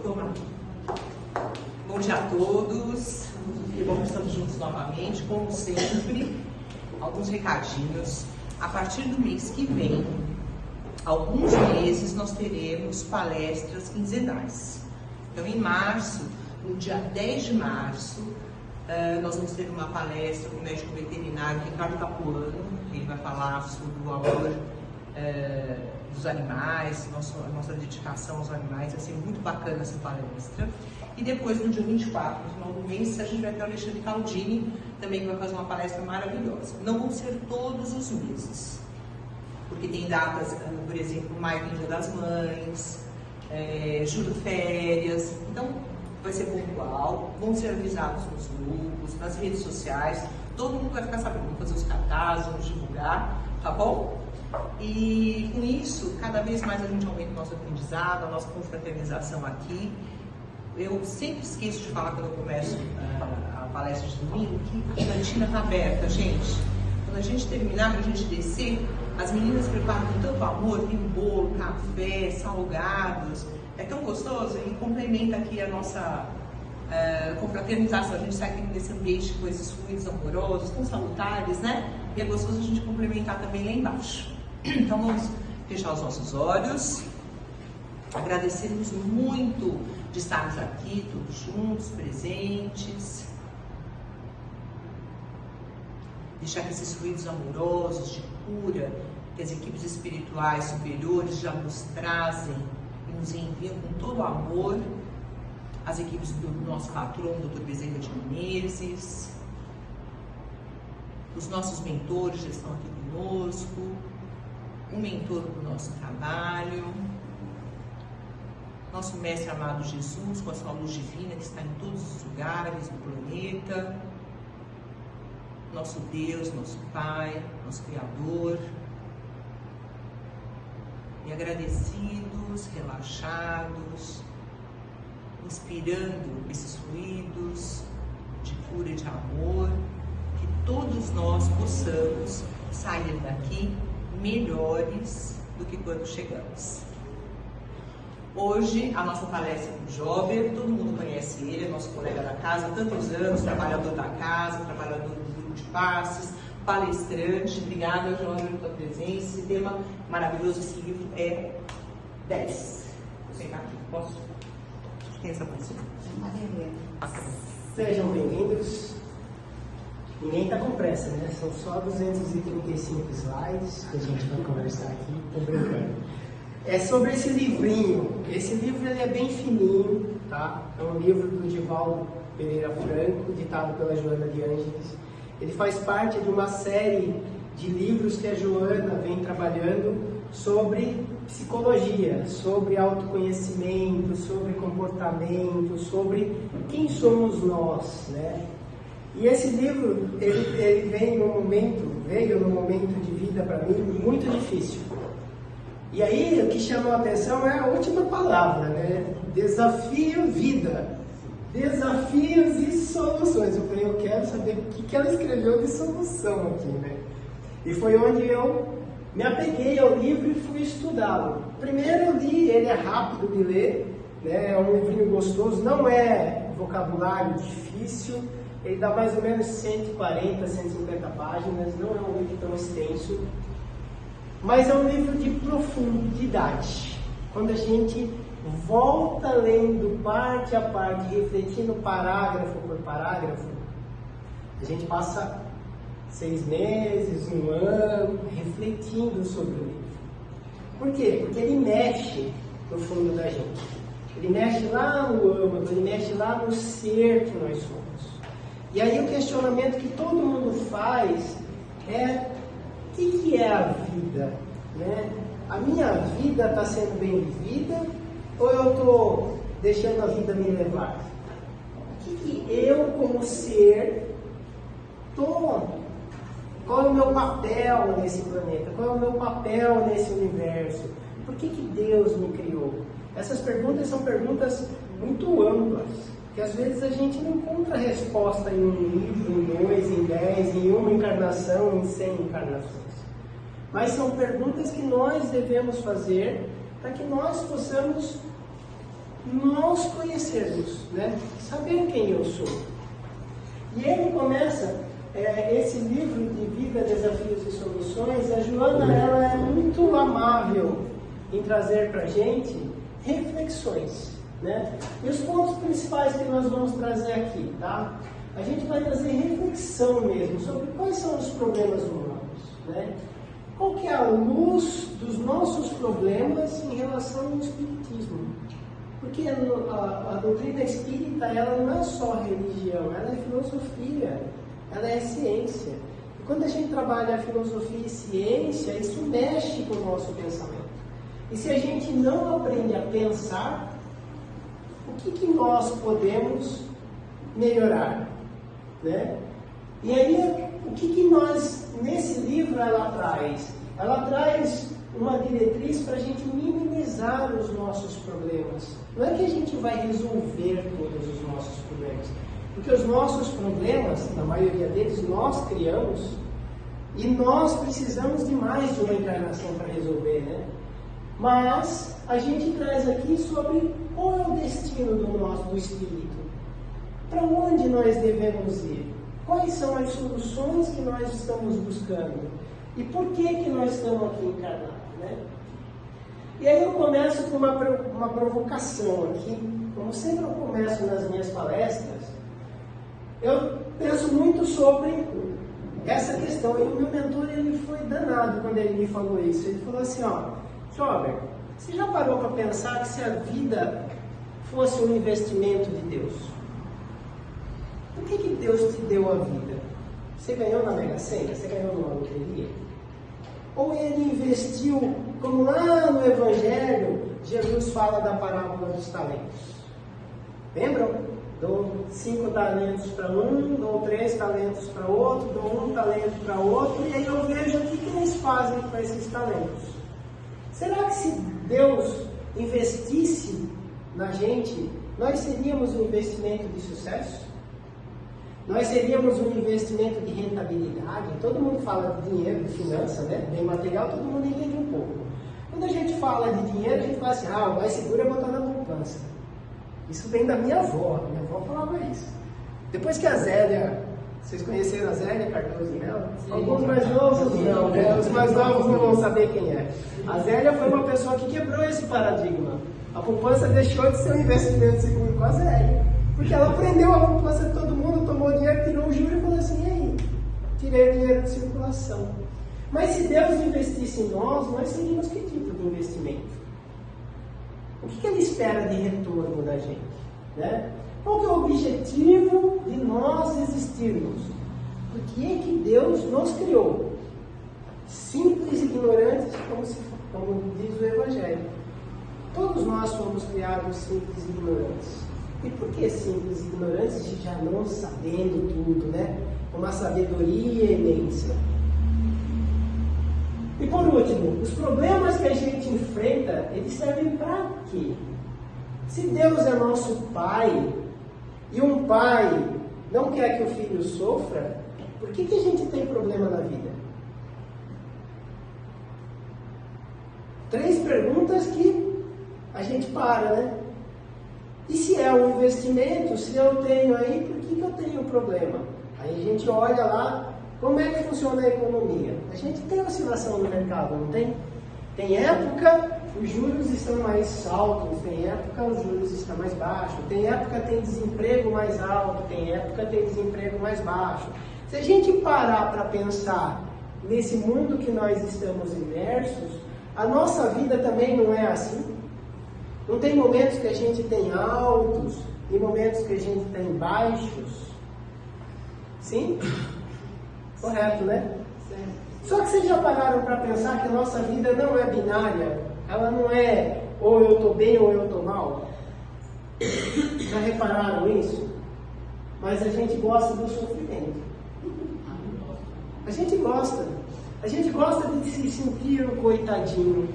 Toma. Bom dia a todos. Que bom que estamos juntos novamente. Como sempre, alguns recadinhos. A partir do mês que vem, alguns meses, nós teremos palestras quinzenais. Então, em março, no dia 10 de março, nós vamos ter uma palestra com o médico veterinário Ricardo Capuano. Ele vai falar sobre o amor dos animais, nossa dedicação aos animais. Vai ser muito bacana essa palestra. E depois, no dia 24, no final do mês, a gente vai ter o Alexandre Caldini, também que vai fazer uma palestra maravilhosa. Não vão ser todos os meses, porque tem datas, por exemplo, maio tem Dia das Mães, julho férias. Então, vai ser pontual, vão ser avisados nos grupos, nas redes sociais. Todo mundo vai ficar sabendo, vamos fazer os cartazes, vamos divulgar, tá bom? E com isso, cada vez mais a gente aumenta o nosso aprendizado, a nossa confraternização aqui. Eu sempre esqueço de falar quando eu começo a palestra de domingo que a cantina está aberta, gente. Quando a gente terminar, para a gente descer, as meninas preparam com tanto amor, tem bolo, café, salgados. É tão gostoso e complementa aqui a nossa confraternização. A gente sai aqui desse ambiente com esses fluidos amorosos, tão salutares, né? E é gostoso a gente complementar também lá embaixo. Então vamos fechar os nossos olhos. Agradecemos muito de estarmos aqui todos juntos, presentes. Deixar que esses fluidos amorosos de cura que as equipes espirituais superiores já nos trazem e nos enviam com todo o amor, as equipes do nosso patrono, Dr. Bezerra de Menezes, os nossos mentores já estão aqui conosco, o mentor do nosso trabalho, nosso mestre amado Jesus, com a sua luz divina que está em todos os lugares do planeta, nosso Deus, nosso Pai, nosso Criador. E agradecidos, relaxados, inspirando esses fluidos de cura e de amor, que todos nós possamos sair daqui melhores do que quando chegamos. Hoje, a nossa palestra com o Jober, todo mundo conhece ele, é nosso colega da casa há tantos anos, trabalhador da casa, trabalhador do grupo de passes, palestrante. Obrigada, Jober, pela tua presença. Esse tema maravilhoso, esse livro é 10. Vou sentar aqui, posso? Quem é essa pessoa? Sejam bem-vindos. Ninguém está com pressa, né? São só 235 slides que a gente vai conversar aqui. Estou brincando. É sobre esse livrinho. Esse livro ele é bem fininho, tá? É um livro do Divaldo Pereira Franco, ditado pela Joana de Ângeles. Ele faz parte de uma série de livros que a Joana vem trabalhando sobre psicologia, sobre autoconhecimento, sobre comportamento, sobre quem somos nós, né? E esse livro, ele veio num momento de vida para mim muito difícil. E aí, o que chamou a atenção é a última palavra, né? Desafio vida. Desafios e soluções. Eu falei, eu quero saber o que ela escreveu de solução aqui, né? E foi onde eu me apeguei ao livro e fui estudá-lo. Primeiro eu li, ele é rápido de ler, né? É um livrinho gostoso, não é vocabulário difícil, ele dá mais ou menos 140, 150 páginas, não é um livro tão extenso, mas é um livro de profundidade. Quando a gente volta lendo parte a parte, refletindo parágrafo por parágrafo, a gente passa 6 meses, 1 ano, refletindo sobre o livro. Por quê? Porque ele mexe no fundo da gente. Ele mexe lá no âmago, ele mexe lá no ser que nós somos. E aí o questionamento que todo mundo faz é: o que é a vida? Né? A minha vida está sendo bem vivida ou eu estou deixando a vida me levar? O que eu, como ser, estou... Qual é o meu papel nesse planeta? Qual é o meu papel nesse universo? Por que Deus me criou? Essas perguntas são perguntas muito amplas, que às vezes a gente não encontra resposta em um livro, em 2, em 10, em uma encarnação, em 100 encarnações. Mas são perguntas que nós devemos fazer para que nós possamos nós conhecermos, né? Saber quem eu sou. E ele começa esse livro de Vida, Desafios e Soluções. A Joana, ela é muito amável em trazer para a gente reflexões, né? E os pontos principais que nós vamos trazer aqui, tá? A gente vai trazer reflexão mesmo sobre quais são os problemas humanos, né? Qual que é a luz dos nossos problemas em relação ao espiritismo? Porque a doutrina espírita, ela não é só religião, ela é filosofia, ela é ciência. E quando a gente trabalha a filosofia e ciência, isso mexe com o nosso pensamento. E se a gente não aprende a pensar, o que nós podemos melhorar, né? E aí, o que nós, nesse livro, ela traz? Ela traz uma diretriz para a gente minimizar os nossos problemas. Não é que a gente vai resolver todos os nossos problemas, porque os nossos problemas, na maioria deles, nós criamos, e nós precisamos de mais de uma encarnação para resolver, né? Mas a gente traz aqui sobre qual é o destino do espírito, para onde nós devemos ir, quais são as soluções que nós estamos buscando e por que nós estamos aqui encarnados, né? E aí eu começo com uma provocação aqui. Como sempre eu começo nas minhas palestras, eu penso muito sobre essa questão. E o meu mentor, ele foi danado quando ele me falou isso. Ele falou assim, ó, Jober, você já parou para pensar que se a vida fosse um investimento de Deus, por que Deus te deu a vida? Você ganhou na Mega Sena? Você ganhou numa loteria? Ou ele investiu, como lá no Evangelho, Jesus fala da parábola dos talentos. Lembram? Dou 5 talentos para um, dou 3 talentos para outro, dou 1 talento para outro, e aí eu vejo o que eles fazem com esses talentos. Será que se Deus investisse na gente, nós seríamos um investimento de sucesso? Nós seríamos um investimento de rentabilidade? Todo mundo fala de dinheiro, de finança, né? Bem material, todo mundo entende um pouco. Quando a gente fala de dinheiro, a gente fala assim, o mais seguro é botar na poupança. Isso vem da minha avó falava isso. Depois que a Zélia, vocês conheceram a Zélia Cardoso Melo? Alguns mais novos não, né? Os mais novos não vão saber quem é. A Zélia foi uma pessoa que quebrou esse paradigma. A poupança deixou de ser um investimento seguro com a Zélia. Porque ela prendeu a poupança de todo mundo, tomou dinheiro, tirou o juro e falou assim, e aí? Tirei o dinheiro de circulação. Mas se Deus investisse em nós seríamos que tipo de investimento? O que Ele espera de retorno da gente, né? Qual que é o objetivo de nós existirmos? Por que Deus nos criou? Simples e ignorantes, como diz o Evangelho. Todos nós fomos criados simples e ignorantes. E por que simples e ignorantes, já não sabendo tudo, né? Uma sabedoria imensa. E por último, os problemas que a gente enfrenta, eles servem para quê? Se Deus é nosso Pai, e um pai não quer que o filho sofra, por que a gente tem problema na vida? 3 perguntas que a gente para, né? E se é um investimento, se eu tenho aí, por que eu tenho problema? Aí a gente olha lá, como é que funciona a economia? A gente tem oscilação no mercado, não tem? Tem época, os juros estão mais altos, tem época, os juros estão mais baixos, tem época, tem desemprego mais alto, tem época, tem desemprego mais baixo. Se a gente parar para pensar nesse mundo que nós estamos imersos, a nossa vida também não é assim. Não tem momentos que a gente tem altos e momentos que a gente tem baixos? Sim? Correto, né? Só que vocês já pararam para pensar que nossa vida não é binária? Ela não é ou eu estou bem ou eu estou mal? Já repararam isso? Mas a gente gosta do sofrimento. A gente gosta. A gente gosta de se sentir o coitadinho.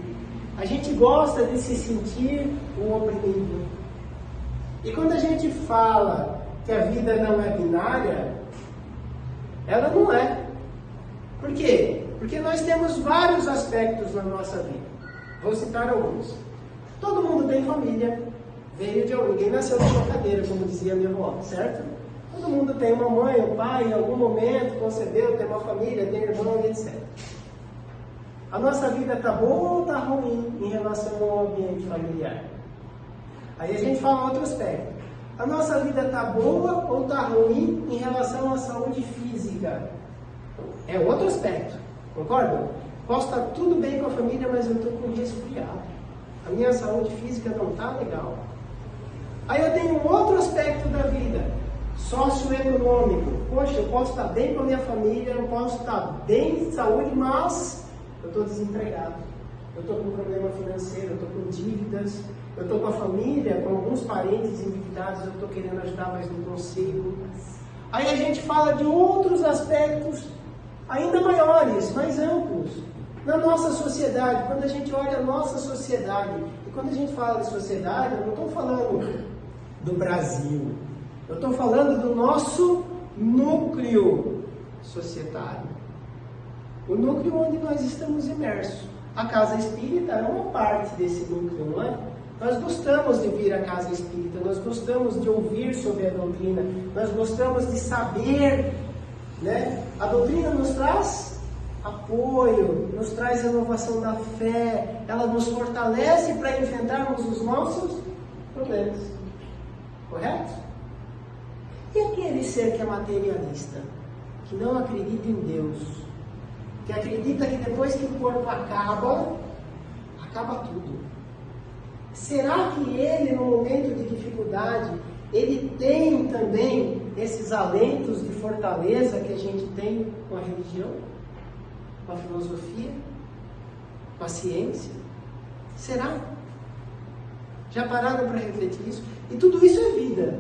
A gente gosta de se sentir o oprimido. E quando a gente fala que a vida não é binária, ela não é. Por quê? Porque nós temos vários aspectos na nossa vida. Vou citar alguns. Todo mundo tem família, veio de alguém. Ninguém nasceu de chocadeira, como dizia minha avó, certo? Todo mundo tem uma mãe, um pai, em algum momento concebeu, tem uma família, tem irmão, etc. A nossa vida está boa ou está ruim em relação ao ambiente familiar? Aí a gente fala outro aspecto. A nossa vida está boa ou está ruim em relação à saúde física? É outro aspecto, concorda? Posso estar tudo bem com a família, mas eu estou com resfriado. A minha saúde física não está legal. Aí eu tenho um outro aspecto da vida, socioeconômico. Poxa, eu posso estar bem com a minha família, eu posso estar bem de saúde, mas eu estou desempregado. Eu estou com problema financeiro, eu estou com dívidas, eu estou com a família, com alguns parentes endividados, eu estou querendo ajudar, mas não consigo. Aí a gente fala de outros aspectos ainda maiores, mais amplos. Na nossa sociedade, quando a gente olha a nossa sociedade, e quando a gente fala de sociedade, eu não estou falando do Brasil, eu estou falando do nosso núcleo societário. O núcleo onde nós estamos imersos. A casa espírita é uma parte desse núcleo, não é? Nós gostamos de vir à casa espírita, nós gostamos de ouvir sobre a doutrina, nós gostamos de saber, né? A doutrina nos traz apoio, nos traz renovação da fé, ela nos fortalece para enfrentarmos os nossos problemas. Correto? E aquele ser que é materialista, que não acredita em Deus, que acredita que depois que o corpo acaba tudo. Será que ele, no momento de dificuldade, ele tem também esses alentos de fortaleza que a gente tem com a religião, com a filosofia, com a ciência? Será? Já pararam para refletir isso? E tudo isso é vida.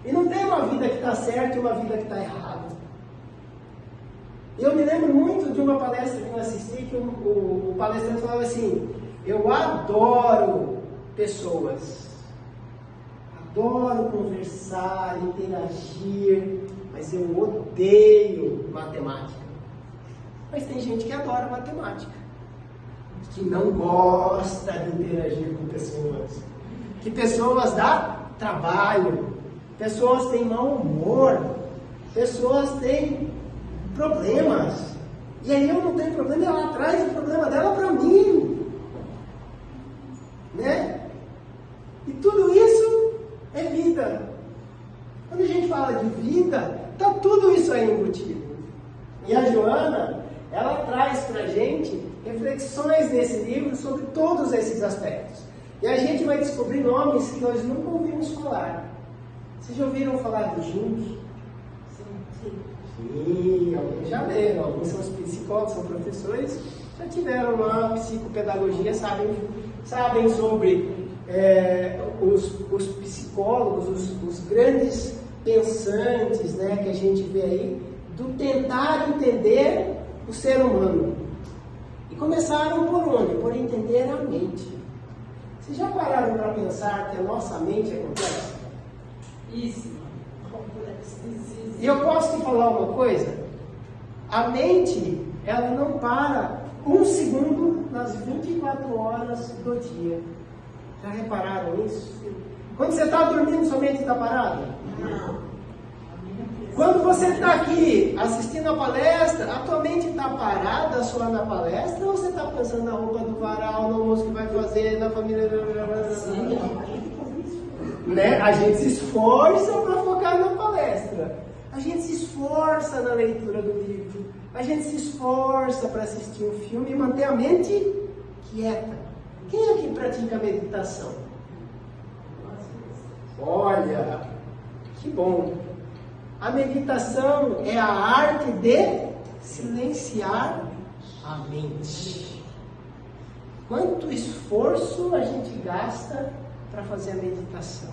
E não tem uma vida que está certa e uma vida que está errada. Eu me lembro muito de uma palestra que eu assisti, que o palestrante falava assim: eu adoro pessoas, adoro conversar, interagir, mas eu odeio matemática. Mas tem gente que adora matemática, que não gosta de interagir com pessoas, que pessoas dá trabalho, pessoas têm mau humor, pessoas têm problemas, e aí eu não tenho problema, ela traz o problema dela para mim, né? E tudo isso é vida. Quando a gente fala de vida, está tudo isso aí embutido. E a Joana, ela traz para a gente reflexões nesse livro sobre todos esses aspectos. E a gente vai descobrir nomes que nós nunca ouvimos falar. Vocês já ouviram falar de Jung? Sim, alguns já leram, alguns são psicólogos, são professores, já tiveram lá psicopedagogia, sabem sobre os psicólogos, os grandes pensantes, né, que a gente vê aí, do tentar entender o ser humano. E começaram por onde? Por entender a mente. Vocês já pararam para pensar que a nossa mente é complexa? Isso. E eu posso te falar uma coisa? A mente, ela não para um segundo nas 24 horas do dia. Já repararam isso? Quando você está dormindo, sua mente está parada? Não. Quando você está aqui assistindo a palestra, a tua mente está parada só na palestra, ou você está pensando na roupa do varal, no almoço que vai fazer, na família? Sim. Né? A gente se esforça para focar na palestra. A gente se esforça na leitura do livro. A gente se esforça para assistir um filme e manter a mente quieta. Quem aqui pratica meditação? Olha, que bom. A meditação é a arte de silenciar a mente. Quanto esforço a gente gasta para fazer a meditação?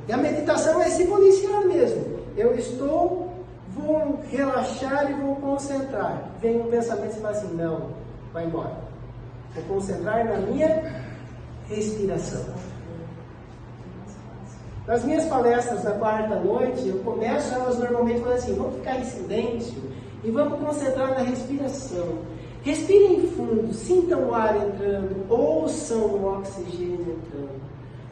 E a meditação é se policiar mesmo. Eu vou relaxar e vou concentrar. Vem um pensamento e fala assim: não, vai embora. Vou concentrar na minha respiração. Nas minhas palestras da quarta noite, eu começo elas normalmente falando assim: vamos ficar em silêncio e vamos concentrar na respiração. Respirem fundo, sintam o ar entrando, ouçam o oxigênio entrando.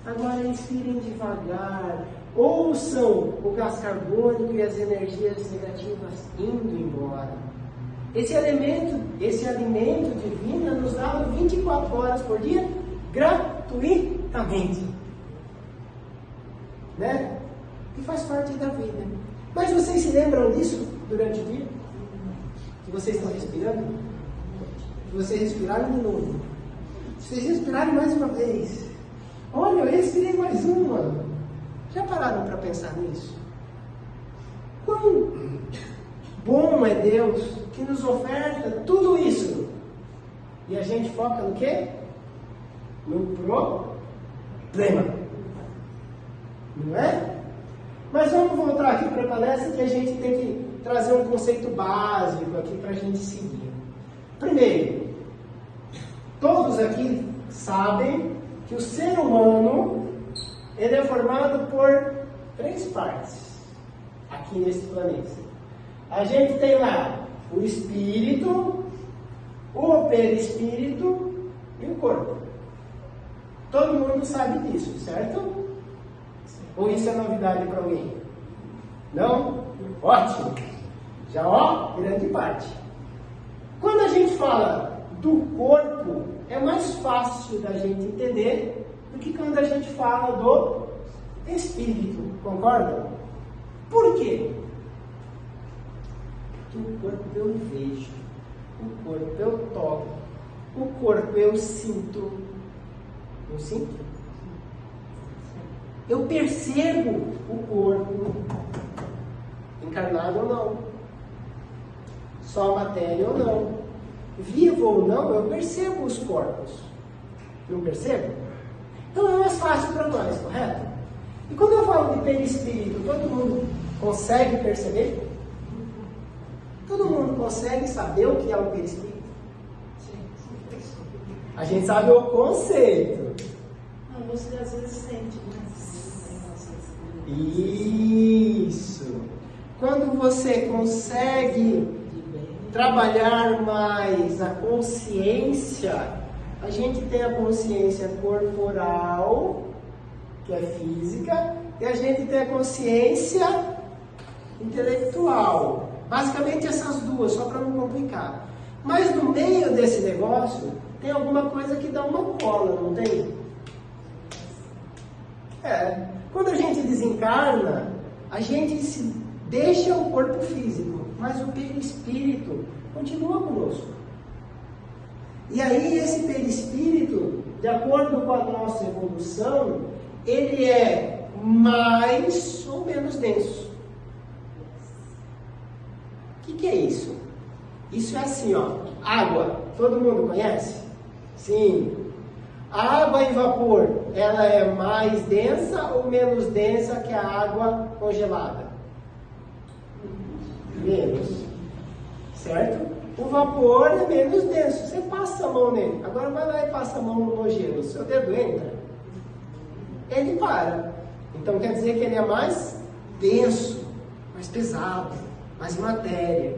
Agora respirem devagar. Ouçam o gás carbônico e as energias negativas indo embora. Esse alimento divino é nos dado 24 horas por dia, gratuitamente. Né? E faz parte da vida. Mas vocês se lembram disso durante o dia? Que vocês estão respirando? Que vocês respiraram de novo? Vocês respiraram mais uma vez? Olha, eu respirei mais uma. Já pararam para pensar nisso? Quão bom é Deus que nos oferta tudo isso. E a gente foca no quê? No problema. Não é? Mas vamos voltar aqui para a palestra que a gente tem que trazer um conceito básico aqui para a gente seguir. Primeiro, todos aqui sabem que o ser humano ele é formado por 3 partes aqui nesse planeta. A gente tem lá o espírito, o perispírito e o corpo. Todo mundo sabe disso, certo? Ou isso é novidade para alguém? Não? Ótimo! Já grande parte. Quando a gente fala do corpo, é mais fácil da gente entender do que quando a gente fala do espírito, concordam? Por quê? Porque o corpo eu vejo, o corpo eu toco, o corpo eu sinto. Eu sinto? Eu percebo o corpo, encarnado ou não, só matéria ou não, vivo ou não, eu percebo os corpos. Não percebo? Então é mais fácil para nós, correto? E quando eu falo de perispírito, todo mundo consegue perceber? Todo mundo consegue saber o que é o perispírito? A gente sabe o conceito. Não, você às vezes sente, mas... Isso. Quando você consegue trabalhar mais a consciência, a gente tem a consciência corporal, que é física, e a gente tem a consciência intelectual. Basicamente essas duas, só para não complicar. Mas no meio desse negócio, tem alguma coisa que dá uma cola, não tem? Quando a gente desencarna, a gente se deixa o corpo físico, mas o perispírito continua conosco. E aí esse perispírito, de acordo com a nossa evolução, ele é mais ou menos denso. O que é isso? Isso é assim, água. Todo mundo conhece? Sim. A água em vapor, ela é mais densa ou menos densa que a água congelada? Menos. Certo? O vapor é menos denso. Você passa a mão nele. Agora vai lá e passa a mão no gelo. O seu dedo entra. Ele para. Então quer dizer que ele é mais denso, mais pesado, mais matéria.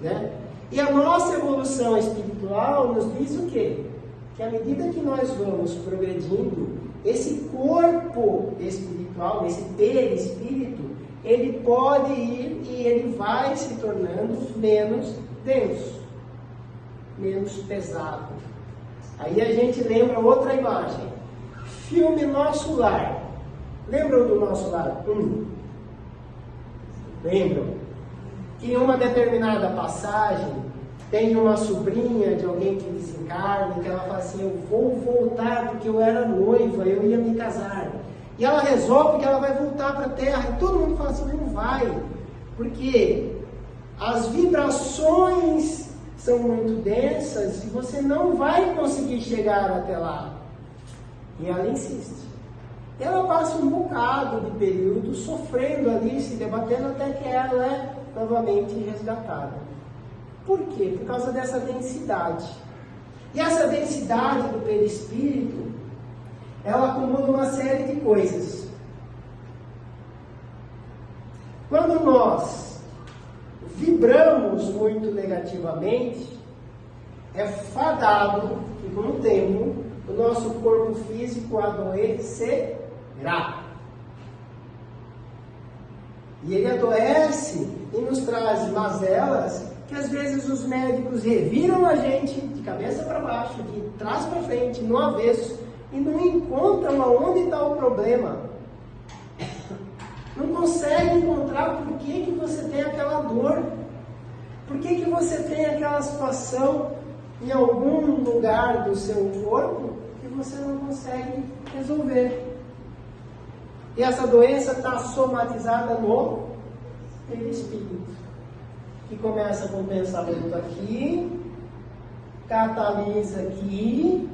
Né? E a nossa evolução espiritual nos diz o quê? Que à medida que nós vamos progredindo, esse corpo espiritual, esse perispírito, ele pode ir e ele vai se tornando menos denso, menos pesado. Aí a gente lembra outra imagem. Filme Nosso Lar. Lembram do Nosso Lar? Lembram? Que em uma determinada passagem, tem uma sobrinha de alguém que desencarna, que ela fala assim, eu vou voltar porque eu era noiva, eu ia me casar. E ela resolve que ela vai voltar para a Terra. E todo mundo fala assim, não vai. Porque as vibrações são muito densas e você não vai conseguir chegar até lá. E ela insiste. E ela passa um bocado de período sofrendo ali, se debatendo, até que ela é novamente resgatada. Por quê? Por causa dessa densidade. E essa densidade do perispírito, ela acumula uma série de coisas. Quando nós vibramos muito negativamente, é fadado que com o tempo o nosso corpo físico adoecerá. E ele adoece e nos traz mazelas que às vezes os médicos reviram a gente de cabeça para baixo, de trás para frente, no avesso, e não encontram aonde está o problema. Não conseguem encontrar por que você tem aquela dor, por que você tem aquela situação em algum lugar do seu corpo que você não consegue resolver. E essa doença está somatizada no perispírito, que começa com o pensamento aqui, catalisa aqui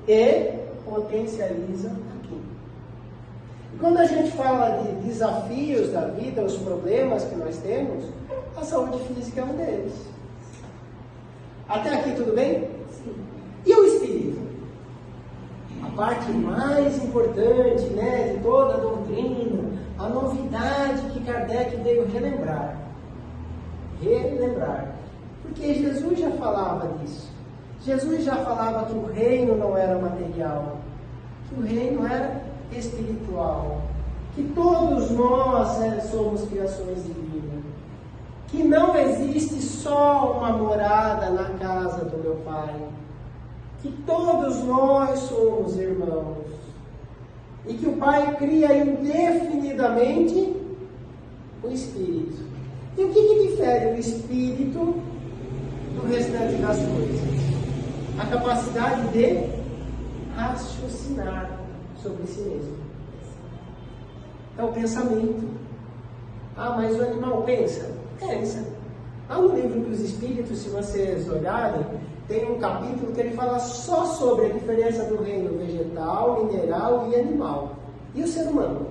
e potencializa aqui. E quando a gente fala de desafios da vida, os problemas que nós temos, a saúde física é um deles. Até aqui tudo bem? Sim. E o espírito? A parte mais importante, né, de toda a doutrina, a novidade que Kardec veio relembrar. Porque Jesus já falava disso. Jesus já falava que o reino não era material, que o reino era espiritual, que todos nós somos criações divinas, que não existe só uma morada na casa do meu Pai, que todos nós somos irmãos, e que o Pai cria indefinidamente o Espírito. E o que difere o Espírito do restante das coisas? A capacidade de raciocinar sobre si mesmo. É o pensamento. Ah, mas o animal pensa? Pensa. Há um livro dos Espíritos, se vocês olharem, tem um capítulo que ele fala só sobre a diferença do reino vegetal, mineral e animal. E o ser humano.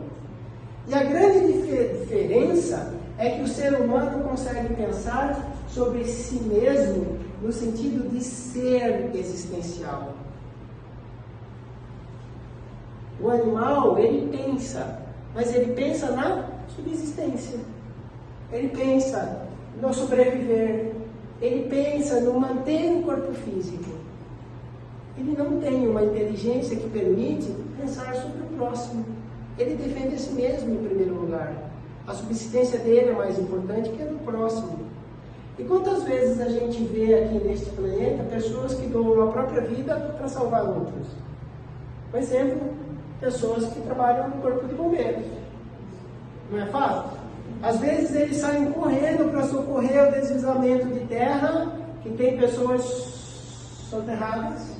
E a grande diferença é que o ser humano consegue pensar sobre si mesmo no sentido de ser existencial. O animal, ele pensa, mas ele pensa na subsistência. Ele pensa no sobreviver. Ele pensa no manter o corpo físico. Ele não tem uma inteligência que permite pensar sobre o próximo. Ele defende a si mesmo em primeiro lugar. A subsistência dele é mais importante que a do próximo. E quantas vezes a gente vê aqui neste planeta pessoas que doam a própria vida para salvar outros? Por exemplo, pessoas que trabalham no corpo de bombeiros. Não é fato? Às vezes eles saem correndo para socorrer o deslizamento de terra, que tem pessoas soterradas,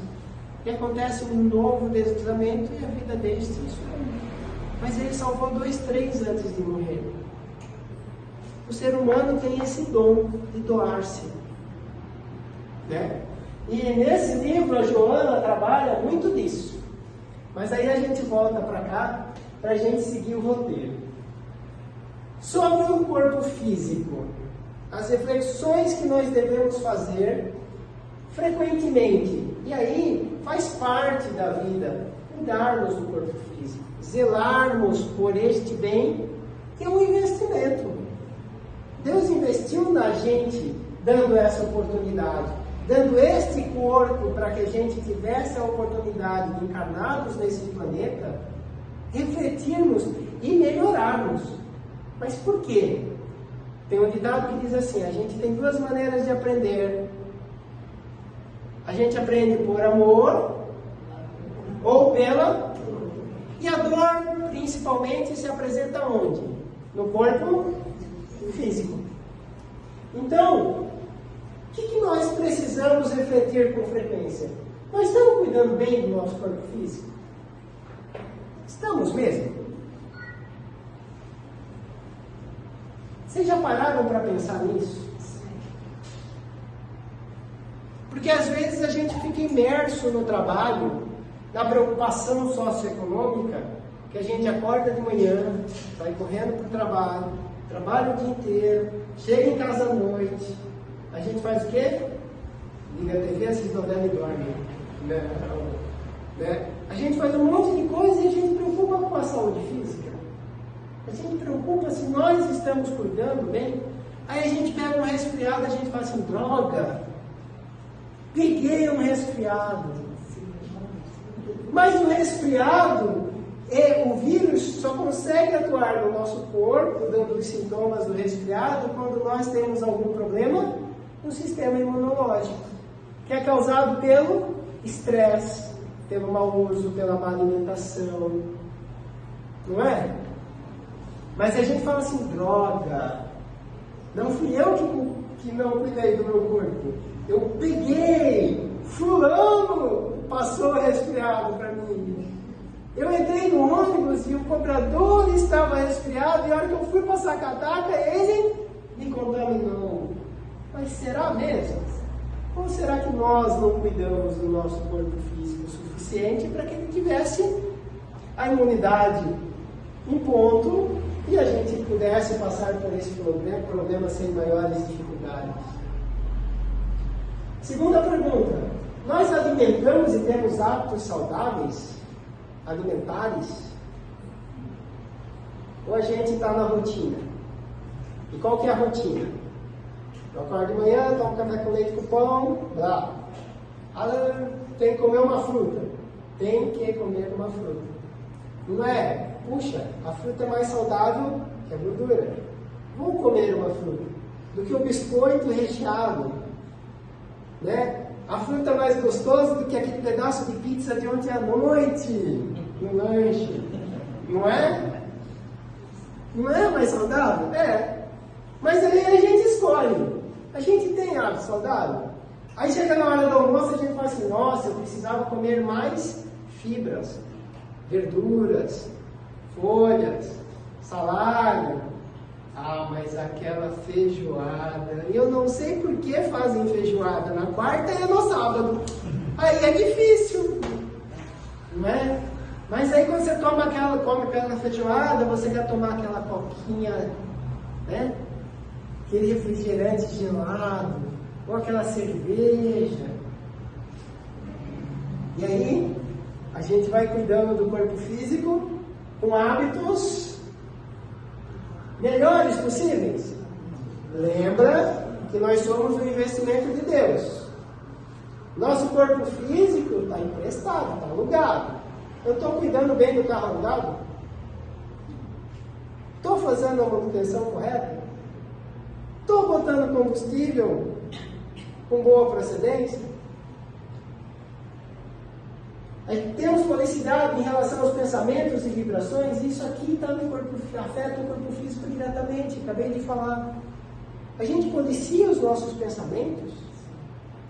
e acontece um novo deslizamento e a vida deles se transforma. Mas ele salvou 2, 3 antes de morrer. O ser humano tem esse dom de doar-se, né? E nesse livro a Joana trabalha muito disso. Mas aí a gente volta para cá para a gente seguir o roteiro. Sobre o corpo físico, as reflexões que nós devemos fazer frequentemente, e aí faz parte da vida, cuidarmos do corpo físico, zelarmos por este bem, que é um investimento. Deus investiu na gente, dando essa oportunidade, dando este corpo para que a gente tivesse a oportunidade de, encarnados nesse planeta, refletirmos e melhorarmos. Mas por quê? Tem um ditado que diz assim: a gente tem 2 maneiras de aprender. A gente aprende por amor ou pela... E a dor, principalmente, se apresenta onde? No corpo físico. Então, o que nós precisamos refletir com frequência? Nós estamos cuidando bem do nosso corpo físico? Estamos mesmo? Vocês já pararam para pensar nisso? Porque às vezes a gente fica imerso no trabalho, na preocupação socioeconômica, que a gente acorda de manhã, vai correndo para o trabalho, trabalha o dia inteiro, chega em casa à noite, a gente faz o quê? Liga a TV, assiste novela e dorme. Né? A gente faz um monte de coisa e a gente preocupa com a saúde física. A gente preocupa se nós estamos cuidando bem. Aí a gente pega um resfriado, a gente fala assim: droga, peguei um resfriado. Mas o resfriado, o vírus só consegue atuar no nosso corpo, dando os sintomas do resfriado, quando nós temos algum problema no sistema imunológico, que é causado pelo estresse, pelo mau uso, pela má alimentação, não é? Mas a gente fala assim, droga, não fui eu que não cuidei do meu corpo, eu peguei, fulano passou resfriado para mim. Eu entrei no ônibus e o cobrador estava resfriado e a hora que eu fui passar a catraca, ele me contaminou. Mas será mesmo? Ou será que nós não cuidamos do nosso corpo físico o suficiente para que ele tivesse a imunidade em ponto e a gente pudesse passar por esse problema sem maiores dificuldades? Segunda pergunta. Nós alimentamos e temos hábitos saudáveis? Alimentares? Ou a gente está na rotina? E qual que é a rotina? Eu acordo de manhã, tomo café com leite com pão, blá. Tem que comer uma fruta. Tem que comer uma fruta. Não é? Puxa, a fruta é mais saudável que a gordura. Vou comer uma fruta. Do que o biscoito recheado. Né? A fruta é mais gostosa do que aquele pedaço de pizza de ontem à noite no lanche. Não é? Não é mais saudável? É. Mas aí a gente escolhe. A gente tem hábito saudável. Aí chega na hora do almoço, a gente fala assim, nossa, eu precisava comer mais fibras, verduras, folhas, salada. Ah, mas aquela feijoada, eu não sei por que fazem feijoada na quarta e no sábado. Aí é difícil, não é? Mas aí quando você come aquela feijoada, você quer tomar aquela coquinha, né? Aquele refrigerante gelado, ou aquela cerveja. E aí, a gente vai cuidando do corpo físico com hábitos melhores possíveis. Lembra que nós somos um investimento de Deus. Nosso corpo físico está emprestado, está alugado. Eu estou cuidando bem do carro alugado? Estou fazendo a manutenção correta? Estou botando combustível com boa procedência? Temos felicidade em relação aos pensamentos e vibrações? Isso aqui tá no corpo, afeta o corpo físico diretamente, acabei de falar. A gente policia os nossos pensamentos?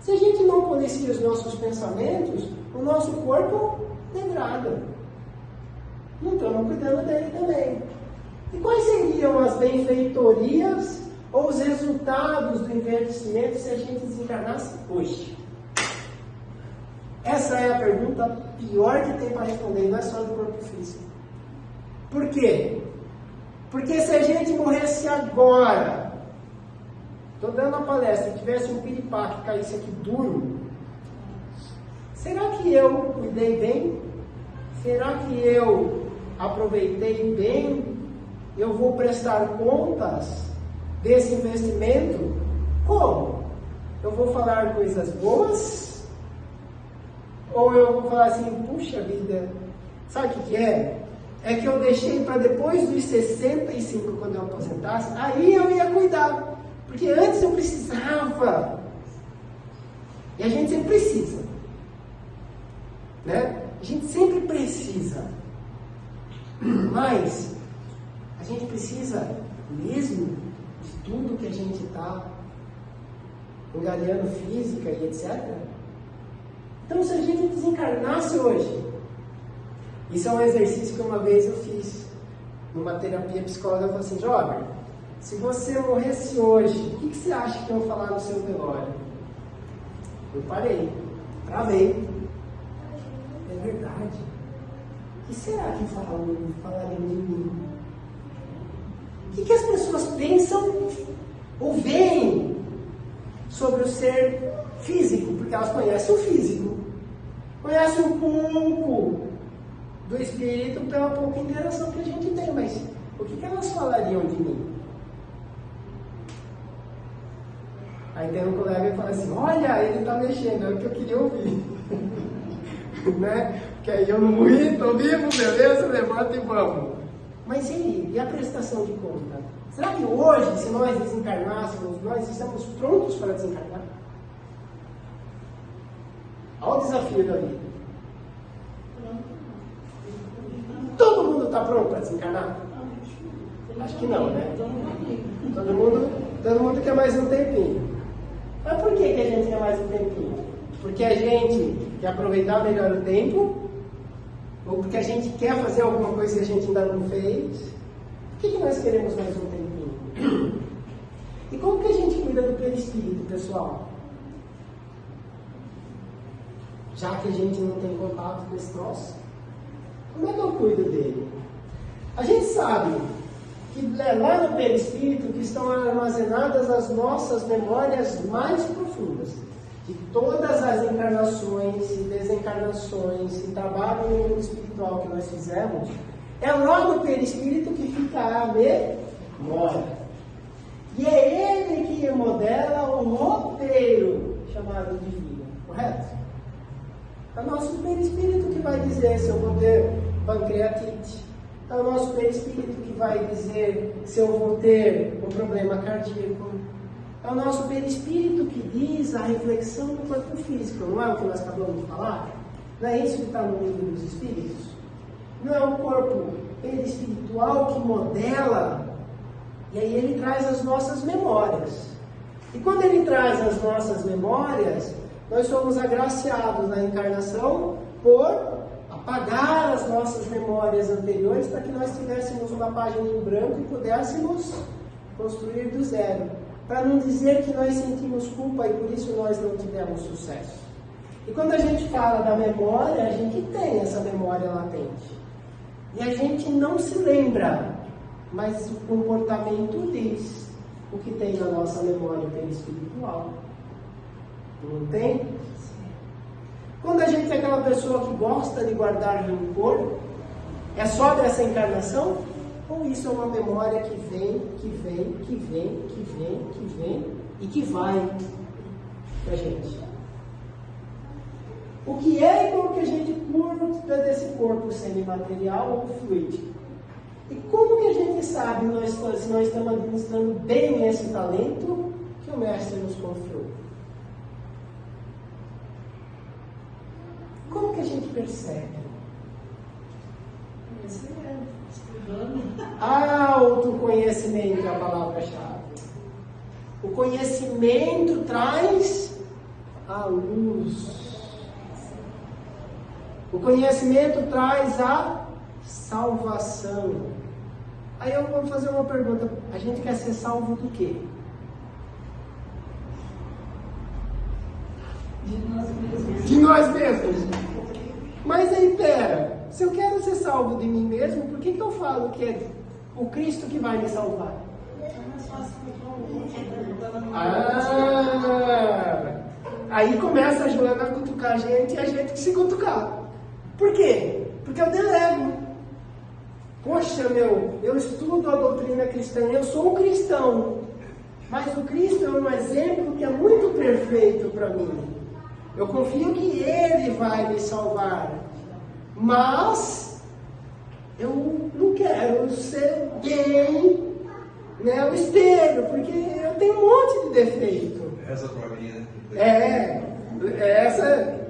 Se a gente não policia os nossos pensamentos, o nosso corpo degrada. Não estamos cuidando dele também. E quais seriam as benfeitorias ou os resultados do envelhecimento se a gente desencarnasse hoje? Essa é a pergunta pior que tem para responder, não é só do corpo físico. Por quê? Porque se a gente morresse agora, estou dando uma palestra, e tivesse um piripá que caísse aqui duro, será que eu cuidei bem? Será que eu aproveitei bem? Eu vou prestar contas desse investimento? Como? Eu vou falar coisas boas? Ou eu vou falar assim, puxa vida, sabe o que é? É que eu deixei para depois dos 65, quando eu aposentasse, aí eu ia cuidar. Porque antes eu precisava. E a gente sempre precisa. Né? A gente sempre precisa. Mas a gente precisa mesmo de tudo que a gente está angariando física e etc. Então, se a gente desencarnasse hoje, isso é um exercício que uma vez eu fiz numa terapia psicológica. Eu falei assim, jovem, se você morresse hoje, o que você acha que eu vou falar no seu velório? Eu parei, travei. É verdade. O que será que falariam de mim? O que as pessoas pensam ou veem sobre o ser físico? Porque elas conhecem o físico. Conhecem um pouco do espírito pela pouca interação que a gente tem. Mas o que elas falariam de mim? Aí tem um colega que fala assim, olha, ele está mexendo, é o que eu queria ouvir. Né? que aí eu não morri, estou vivo, beleza, levanta e vamos. Mas e a prestação de conta? Será que hoje, se nós desencarnássemos, nós estamos prontos para desencarnar? Olha o desafio da vida. Todo mundo está pronto para desencarnar? Acho que não, né? Todo mundo quer mais um tempinho. Mas por que a gente quer mais um tempinho? Porque a gente quer aproveitar melhor o tempo? Ou porque a gente quer fazer alguma coisa que a gente ainda não fez? Por que nós queremos mais um tempinho? E como que a gente cuida do perispírito, pessoal? Já que a gente não tem contato com esse troço, como é que eu cuido dele? A gente sabe que é lá no perispírito que estão armazenadas as nossas memórias mais profundas, de todas as encarnações e desencarnações e trabalho no mundo espiritual que nós fizemos. É lá no perispírito que fica a memória. E é ele que modela o roteiro chamado de vida, correto? É o nosso perispírito que vai dizer se eu vou ter pancreatite. É o nosso perispírito que vai dizer se eu vou ter um problema cardíaco. É o nosso perispírito que diz a reflexão do corpo físico. Não é o que nós acabamos de falar? Não é isso que está no livro dos espíritos? Não é o corpo perispiritual que modela? E aí ele traz as nossas memórias. E quando ele traz as nossas memórias, nós somos agraciados na encarnação por apagar as nossas memórias anteriores para que nós tivéssemos uma página em branco e pudéssemos construir do zero. Para não dizer que nós sentimos culpa e por isso nós não tivemos sucesso. E quando a gente fala da memória, a gente tem essa memória latente. E a gente não se lembra, mas o comportamento diz o que tem na nossa memória perispiritual. Não tem? Quando a gente é aquela pessoa que gosta de guardar rancor, é só dessa encarnação? Ou isso é uma memória que vem e que vai pra gente? O que é e como que a gente curta desse corpo semimaterial ou fluídico? E como que a gente sabe se nós estamos administrando bem esse talento que o Mestre nos confiou? Como que a gente percebe? Autoconhecimento é a palavra-chave. O conhecimento traz a luz. O conhecimento traz a salvação. Aí eu vou fazer uma pergunta. A gente quer ser salvo do quê? De nós mesmos. Mas aí, pera, se eu quero ser salvo de mim mesmo, por que eu falo que é o Cristo que vai me salvar? Aí começa a Joana a cutucar a gente e a gente que se cutucar. Por quê? Porque eu delego. Poxa, eu estudo a doutrina cristã, eu sou um cristão. Mas o Cristo é um exemplo que é muito perfeito para mim. Eu confio que Ele vai me salvar. Mas eu não quero ser bem, né, o espelho, porque eu tenho um monte de defeito. Essa pra mim, né? Essa.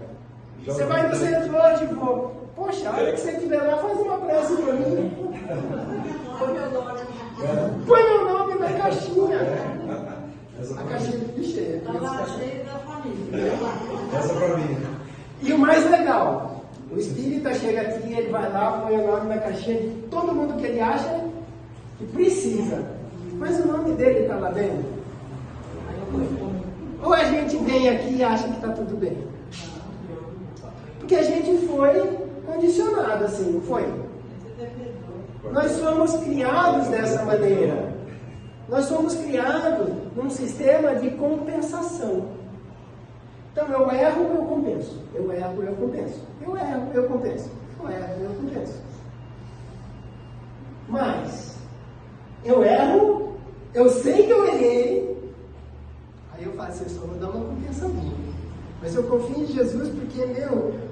Você vai no centro hoje e vou. Poxa, a hora que você estiver lá, faz uma prece para mim. Põe meu nome na caixinha. A caixinha de cheia. Estava cheio da família. Essa pra mim. E o mais legal, o espírita chega aqui, ele vai lá, põe o nome na caixinha de todo mundo que ele acha que precisa. Mas o nome dele está lá dentro. Ou a gente vem aqui e acha que está tudo bem? Porque a gente foi condicionado assim, não foi? Nós fomos criados dessa maneira. Nós fomos criados num sistema de compensação. Então eu erro, eu compenso. Eu erro, eu compenso. Eu erro, eu compenso. Eu erro, eu compenso. Mas eu erro, eu sei que eu errei. Aí eu faço isso, eu vou dar uma compensação. Mas eu confio em Jesus porque,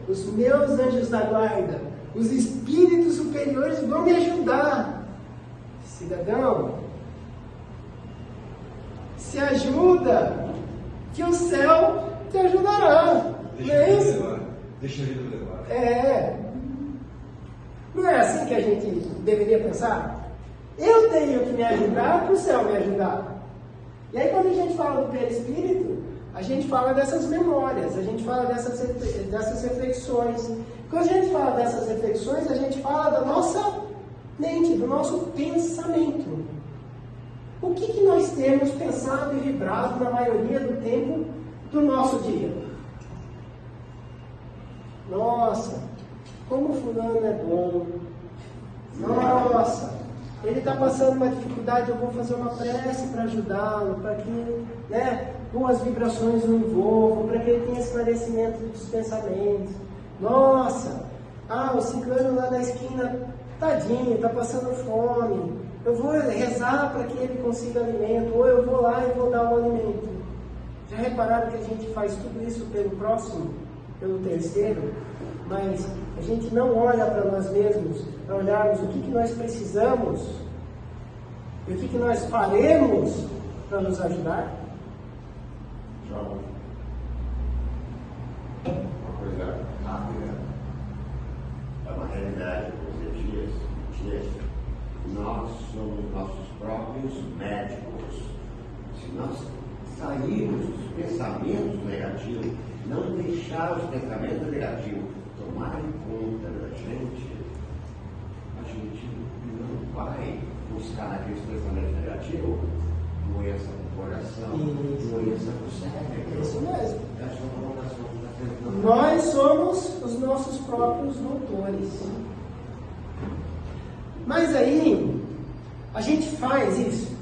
os meus anjos da guarda, os espíritos superiores vão me ajudar. Cidadão, se ajuda, que o céu te ajudará. Não Deixa a é vida isso? levar. Deixa a vida levar. É. Não é assim que a gente deveria pensar? Eu tenho que me ajudar para o céu me ajudar. E aí quando a gente fala do perispírito, a gente fala dessas memórias, a gente fala dessas reflexões. Quando a gente fala dessas reflexões, a gente fala da nossa mente, do nosso pensamento. O que nós temos pensado e vibrado na maioria do tempo do nosso dia? Nossa, como fulano é bom. Nossa, ele está passando uma dificuldade, eu vou fazer uma prece para ajudá-lo, para que, boas vibrações o envolvam, para que ele tenha esclarecimento dos pensamentos. Nossa, o ciclano lá na esquina, tadinho, está passando fome. Eu vou rezar para que ele consiga alimento, ou eu vou lá e vou dar um alimento. Já repararam que a gente faz tudo isso pelo próximo, pelo terceiro? Mas a gente não olha para nós mesmos, para olharmos o que nós precisamos e o que nós faremos para nos ajudar. João, uma coisa rápida, é uma realidade com os dias, nós somos nossos próprios médicos. Se nós sairmos dos pensamentos negativos, não deixar os pensamentos negativos tomarem conta da gente, a gente não vai buscar naqueles pensamentos negativos doença do coração, doença do cérebro. Isso mesmo. Essa é uma colocação que está sendo. Nós somos os nossos próprios doutores. Mas aí, a gente faz isso?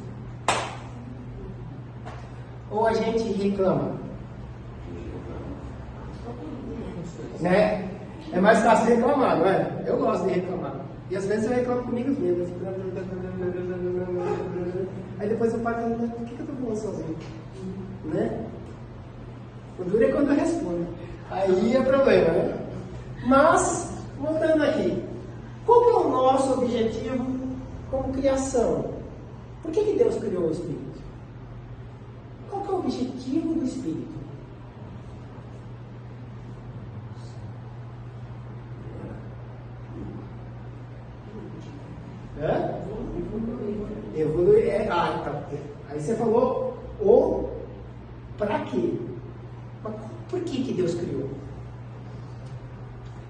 Ou a gente reclama? Né? É mais fácil reclamar, não é? Eu gosto de reclamar. E às vezes eu reclamo comigo mesmo. Aí depois eu paro e falo, por que eu estou falando sozinho? Né? O duro é quando eu respondo. Aí é problema, né? Mas, voltando aqui. Qual que é o nosso objetivo como criação? Por que Deus criou o Espírito? Qual que é o objetivo do Espírito? Evoluir. Tá. Aí você falou o para quê? Mas por que Deus criou?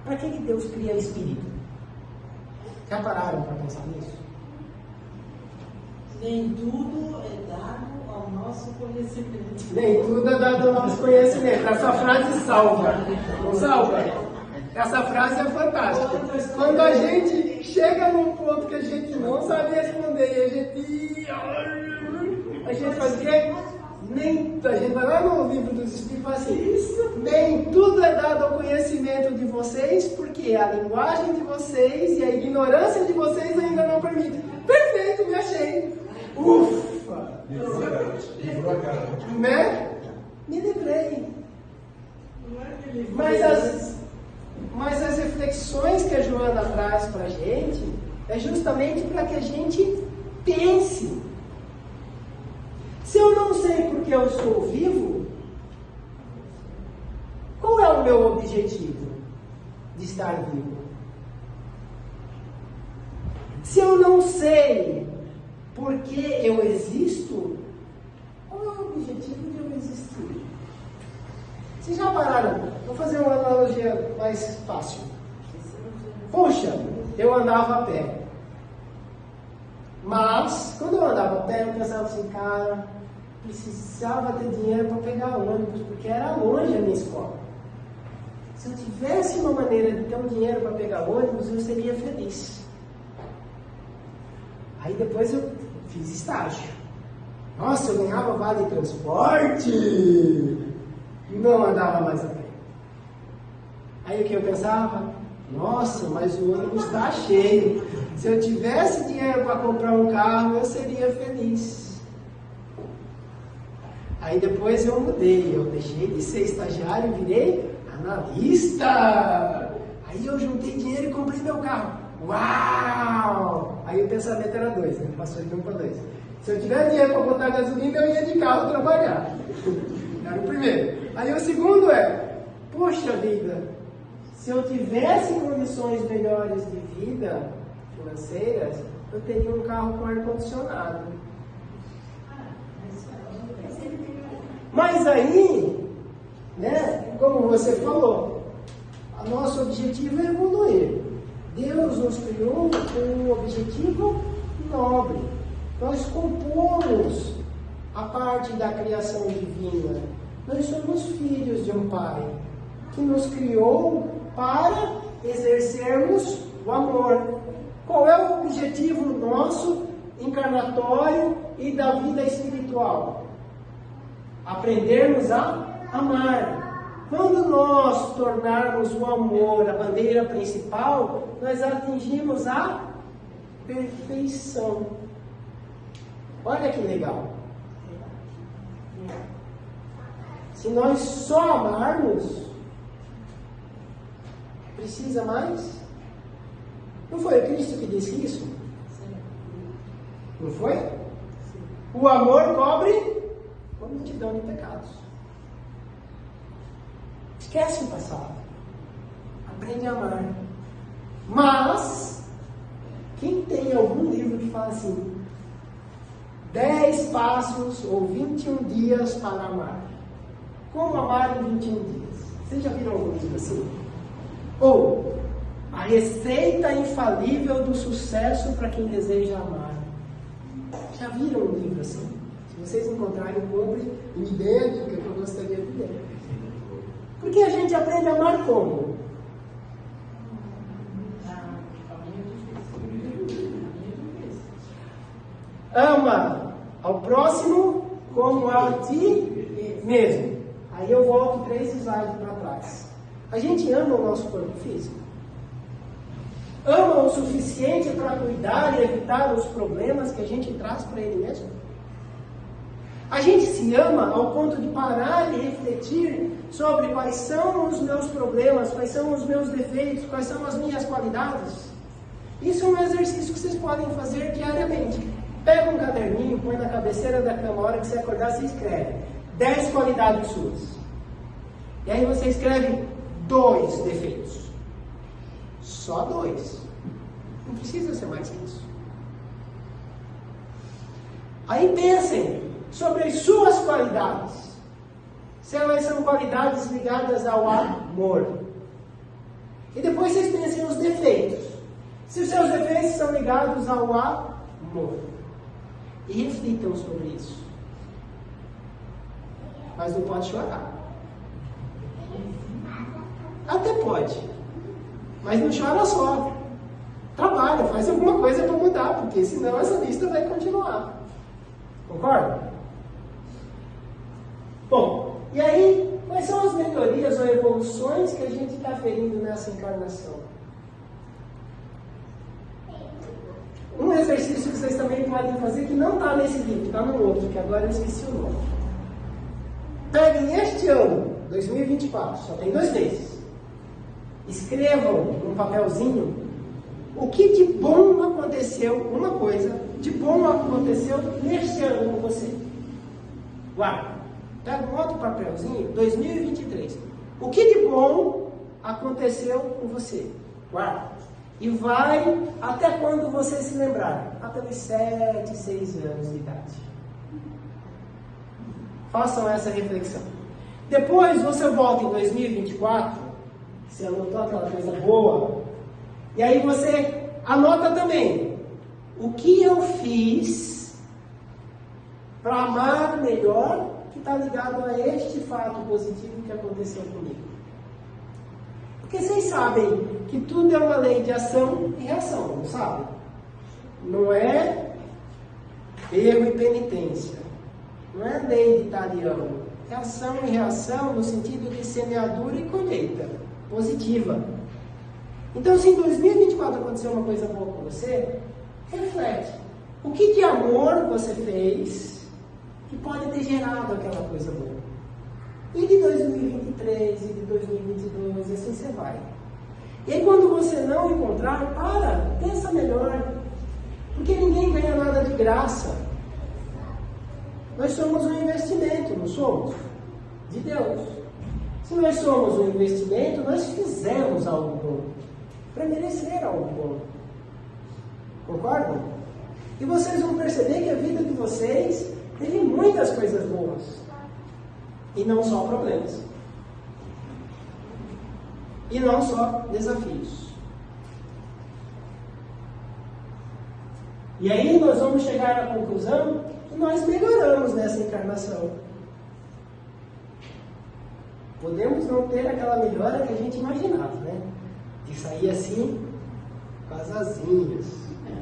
Para que Deus cria espírito? Já pararam para pensar nisso? Nem tudo é dado ao nosso conhecimento. Nem tudo é dado ao nosso conhecimento. Essa frase salva. Não salva? Essa frase é fantástica. Quando a gente chega num ponto que a gente não sabe responder e a gente faz o quê? A gente vai lá no livro dos Espíritos e fala assim, isso, nem tudo é dado ao conhecimento de vocês, porque a linguagem de vocês e a ignorância de vocês ainda não permite. Perfeito, me achei. Ufa! Livrou a cara. Né? Me livrei. Mas as reflexões que a Joana traz para a gente é justamente para que a gente pense. Se eu não sei porque eu estou vivo, qual é o meu objetivo de estar vivo? Se eu não sei porque eu existo, qual é o objetivo de eu existir? Vocês já pararam? Vou fazer uma analogia mais fácil. Poxa, eu andava a pé. Mas, quando eu andava a pé, eu pensava assim, cara, precisava ter dinheiro para pegar ônibus, porque era longe a minha escola. Se eu tivesse uma maneira de ter um dinheiro para pegar ônibus, eu seria feliz. Aí depois eu fiz estágio. Nossa, eu ganhava vale transporte! Não andava mais a pé. Aí o que eu pensava? Nossa, mas o ônibus está cheio. Se eu tivesse dinheiro para comprar um carro, eu seria feliz. Aí depois eu mudei. Eu deixei de ser estagiário e virei na lista. Aí eu juntei dinheiro e comprei meu carro. Uau! Aí o pensamento era 2, né? Passou de 1 para 2. Se eu tiver dinheiro para botar gasolina, eu ia de carro trabalhar. Era o primeiro. Aí o segundo é, poxa vida, se eu tivesse condições melhores de vida financeiras, eu teria um carro com ar-condicionado. Mas aí, né, como você falou, o nosso objetivo é evoluir. Deus nos criou com um objetivo nobre. Nós compomos a parte da criação divina. Nós somos filhos de um Pai que nos criou para exercermos o amor. Qual é o objetivo nosso encarnatório e da vida espiritual? Aprendermos a amar. Quando nós tornarmos o amor a bandeira principal, nós atingimos a perfeição. Olha que legal. Se nós só amarmos, precisa mais? Não foi o Cristo que disse isso? Não foi? O amor cobre uma multidão de pecados. Esquece o passado. Aprende a amar. Mas, quem tem algum livro que fala assim, 10 passos ou 21 dias para amar? Como amar em 21 dias? Vocês já viram algum livro assim? Ou, a receita infalível do sucesso para quem deseja amar. Já viram um livro assim? Se vocês encontrarem, compre e me dê a dica que eu gostaria de ler. Porque a gente aprende a amar como? Ama ao próximo como a ti mesmo. Aí eu volto 3 slides para trás. A gente ama o nosso corpo físico? Ama o suficiente para cuidar e evitar os problemas que a gente traz para ele mesmo? A gente se ama ao ponto de parar e refletir sobre quais são os meus problemas, quais são os meus defeitos, quais são as minhas qualidades? Isso é um exercício que vocês podem fazer diariamente. Pega um caderninho, põe na cabeceira da cama, a hora que você acordar, você escreve 10 qualidades suas. E aí você escreve 2 defeitos. Só 2. Não precisa ser mais que isso. Aí pensem sobre as suas qualidades. Se elas são qualidades ligadas ao amor. E depois vocês pensem nos defeitos. Se os seus defeitos são ligados ao amor. E reflitam sobre isso. Mas não pode chorar. Até pode. Mas não chora só. Trabalha, faz alguma coisa para mudar, porque senão essa lista vai continuar. Concorda? Bom, e aí, quais são as melhorias ou evoluções que a gente está ferindo nessa encarnação? Um exercício que vocês também podem fazer, que não está nesse livro, está no outro, que agora eu esqueci o nome. Peguem este ano, 2024, só tem 2 meses. Escrevam num papelzinho o que de bom aconteceu, uma coisa de bom aconteceu neste ano com você. Guarda. Pega um outro papelzinho, 2023. O que de bom aconteceu com você? Guarda. E vai até quando você se lembrar. Até os 7, 6 anos de idade. Façam essa reflexão. Depois você volta em 2024, você anotou aquela coisa boa, e aí você anota também o que eu fiz para amar melhor, que está ligado a este fato positivo que aconteceu comigo. Porque vocês sabem que tudo é uma lei de ação e reação, não sabem? Não é erro e penitência. Não é lei de Talião. É ação e reação no sentido de semeadura e colheita positiva. Então, se em 2024 aconteceu uma coisa boa com você, reflete. O que de amor você fez que pode ter gerado aquela coisa boa? E de 2023, e de 2022, e assim você vai. E aí quando você não encontrar, pensa melhor. Porque ninguém ganha nada de graça. Nós somos um investimento, não somos? De Deus. Se nós somos um investimento, nós fizemos algo bom. Para merecer algo bom. Concordam? E vocês vão perceber que a vida de vocês teve muitas coisas boas. E não só problemas. E não só desafios. E aí nós vamos chegar à conclusão que nós melhoramos nessa encarnação. Podemos não ter aquela melhora que a gente imaginava, né? De sair assim, com as asinhas.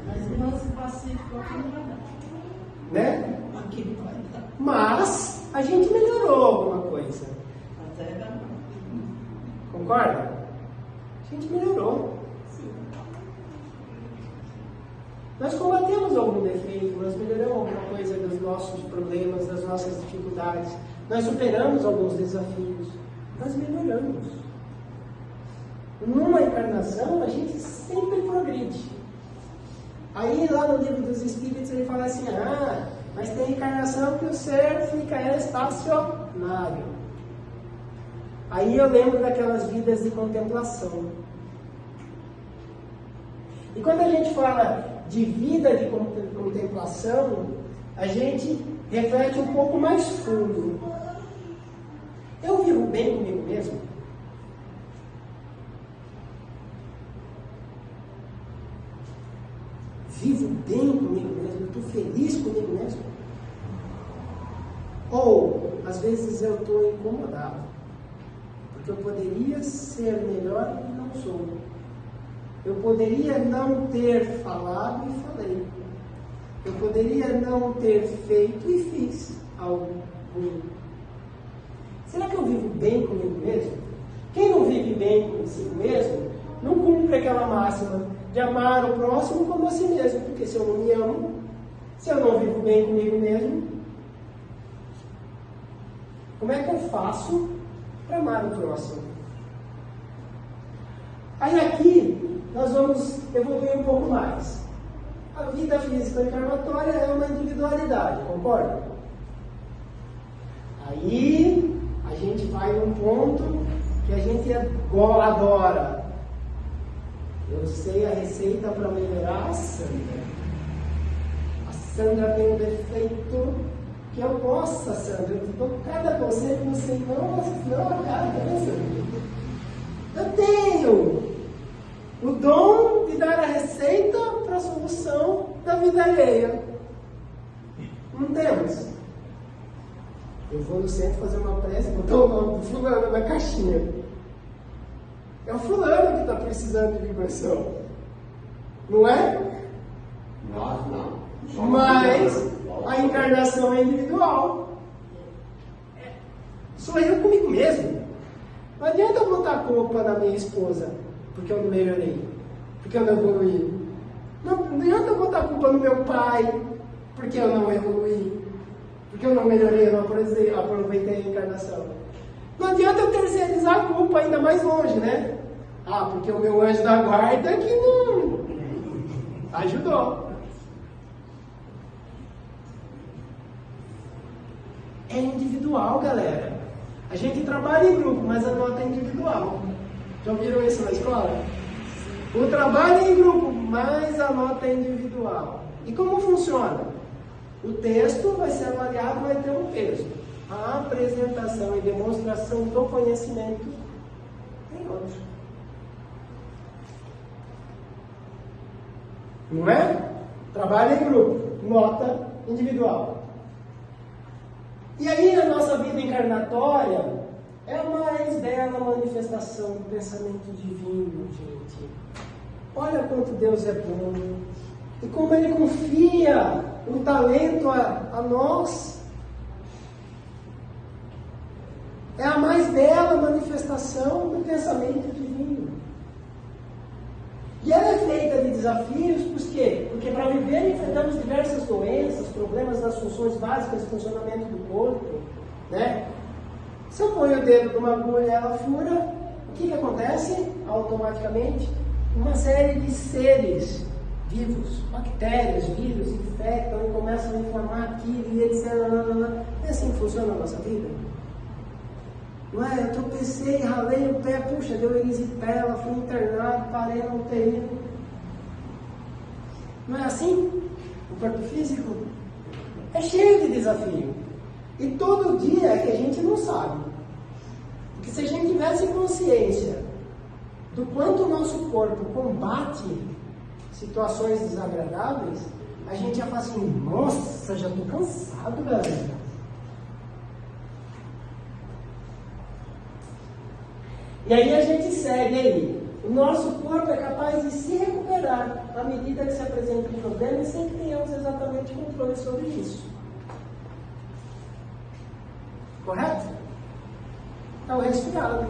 Mas o nosso pacífico aqui não vai dar. Né? Aqui não vai dar. Mas a gente melhorou alguma coisa. Até dá. Concorda? A gente melhorou. Nós combatemos algum defeito, nós melhoramos alguma coisa dos nossos problemas, das nossas dificuldades. Nós superamos alguns desafios. Nós melhoramos. Numa encarnação, a gente sempre progride. Aí, lá no livro dos Espíritos, ele fala assim, mas tem encarnação que o ser fica estacionário. Aí eu lembro daquelas vidas de contemplação. E quando a gente fala de vida de contemplação, a gente reflete um pouco mais fundo. Eu vivo bem comigo mesmo? Vivo bem comigo mesmo? Estou feliz comigo mesmo? Ou, às vezes, eu estou incomodado, porque eu poderia ser melhor e não sou. Eu poderia não ter falado e falei. Eu poderia não ter feito e fiz algo ruim. Será que eu vivo bem comigo mesmo? Quem não vive bem consigo mesmo, não cumpre aquela máxima de amar o próximo como a si mesmo. Porque se eu não me amo, se eu não vivo bem comigo mesmo, como é que eu faço para amar o próximo? Aí aqui, nós vamos evoluir um pouco mais. A vida física encarnatória é uma individualidade, concorda? Aí, a gente vai num ponto que a gente adora. Eu sei a receita para melhorar a Sandra. A Sandra tem um defeito que eu, nossa, Sandra, eu te dou cada conselho e você não, cara, eu tenho o dom de dar a receita para a solução da vida alheia. Não temos. Eu vou no centro fazer uma prece e botar o nome do fulano na caixinha. É o fulano que está precisando de vibração. Não é? Nós não. Mas a encarnação é individual. Sou eu comigo mesmo. Não adianta eu botar a culpa na minha esposa porque eu não melhorei, porque eu não evoluí. Não adianta eu botar a culpa no meu pai porque eu não evoluí, porque eu não melhorei, eu não aproveitei a encarnação. Não adianta eu terceirizar a culpa ainda mais longe, né? Porque o meu anjo da guarda que não ajudou. É individual, galera. A gente trabalha em grupo, mas a nota é individual. Já ouviram isso na escola? O trabalho é em grupo, mas a nota é individual. E como funciona? O texto vai ser avaliado, vai ter um peso. A apresentação e demonstração do conhecimento tem outro. Não é? Trabalho em grupo, nota individual. E aí a nossa vida encarnatória é a mais bela manifestação do pensamento divino, gente. Olha quanto Deus é bom. E como Ele confia o talento a nós. É a mais bela manifestação do pensamento divino. E ela é feita de desafios, por quê? Porque para viver enfrentamos diversas doenças, problemas nas funções básicas de funcionamento do corpo, né? Se eu ponho o dedo numa agulha e ela fura, o que acontece? Automaticamente, uma série de seres vivos, bactérias, vírus, infectam e começam a inflamar aquilo e etc. É assim que funciona a nossa vida? Não é? Eu tropecei, ralei o pé, puxa, deu erisipela, fui internado, parei na UTI. Não é assim? O corpo físico é cheio de desafio. E todo dia é que a gente não sabe. Porque se a gente tivesse consciência do quanto o nosso corpo combate situações desagradáveis, a gente ia falar assim, nossa, já estou cansado, galera. E aí a gente segue aí. O nosso corpo é capaz de se recuperar à medida que se apresenta um problema e sem que tenhamos exatamente controle sobre isso. Correto? Então, o resfriado.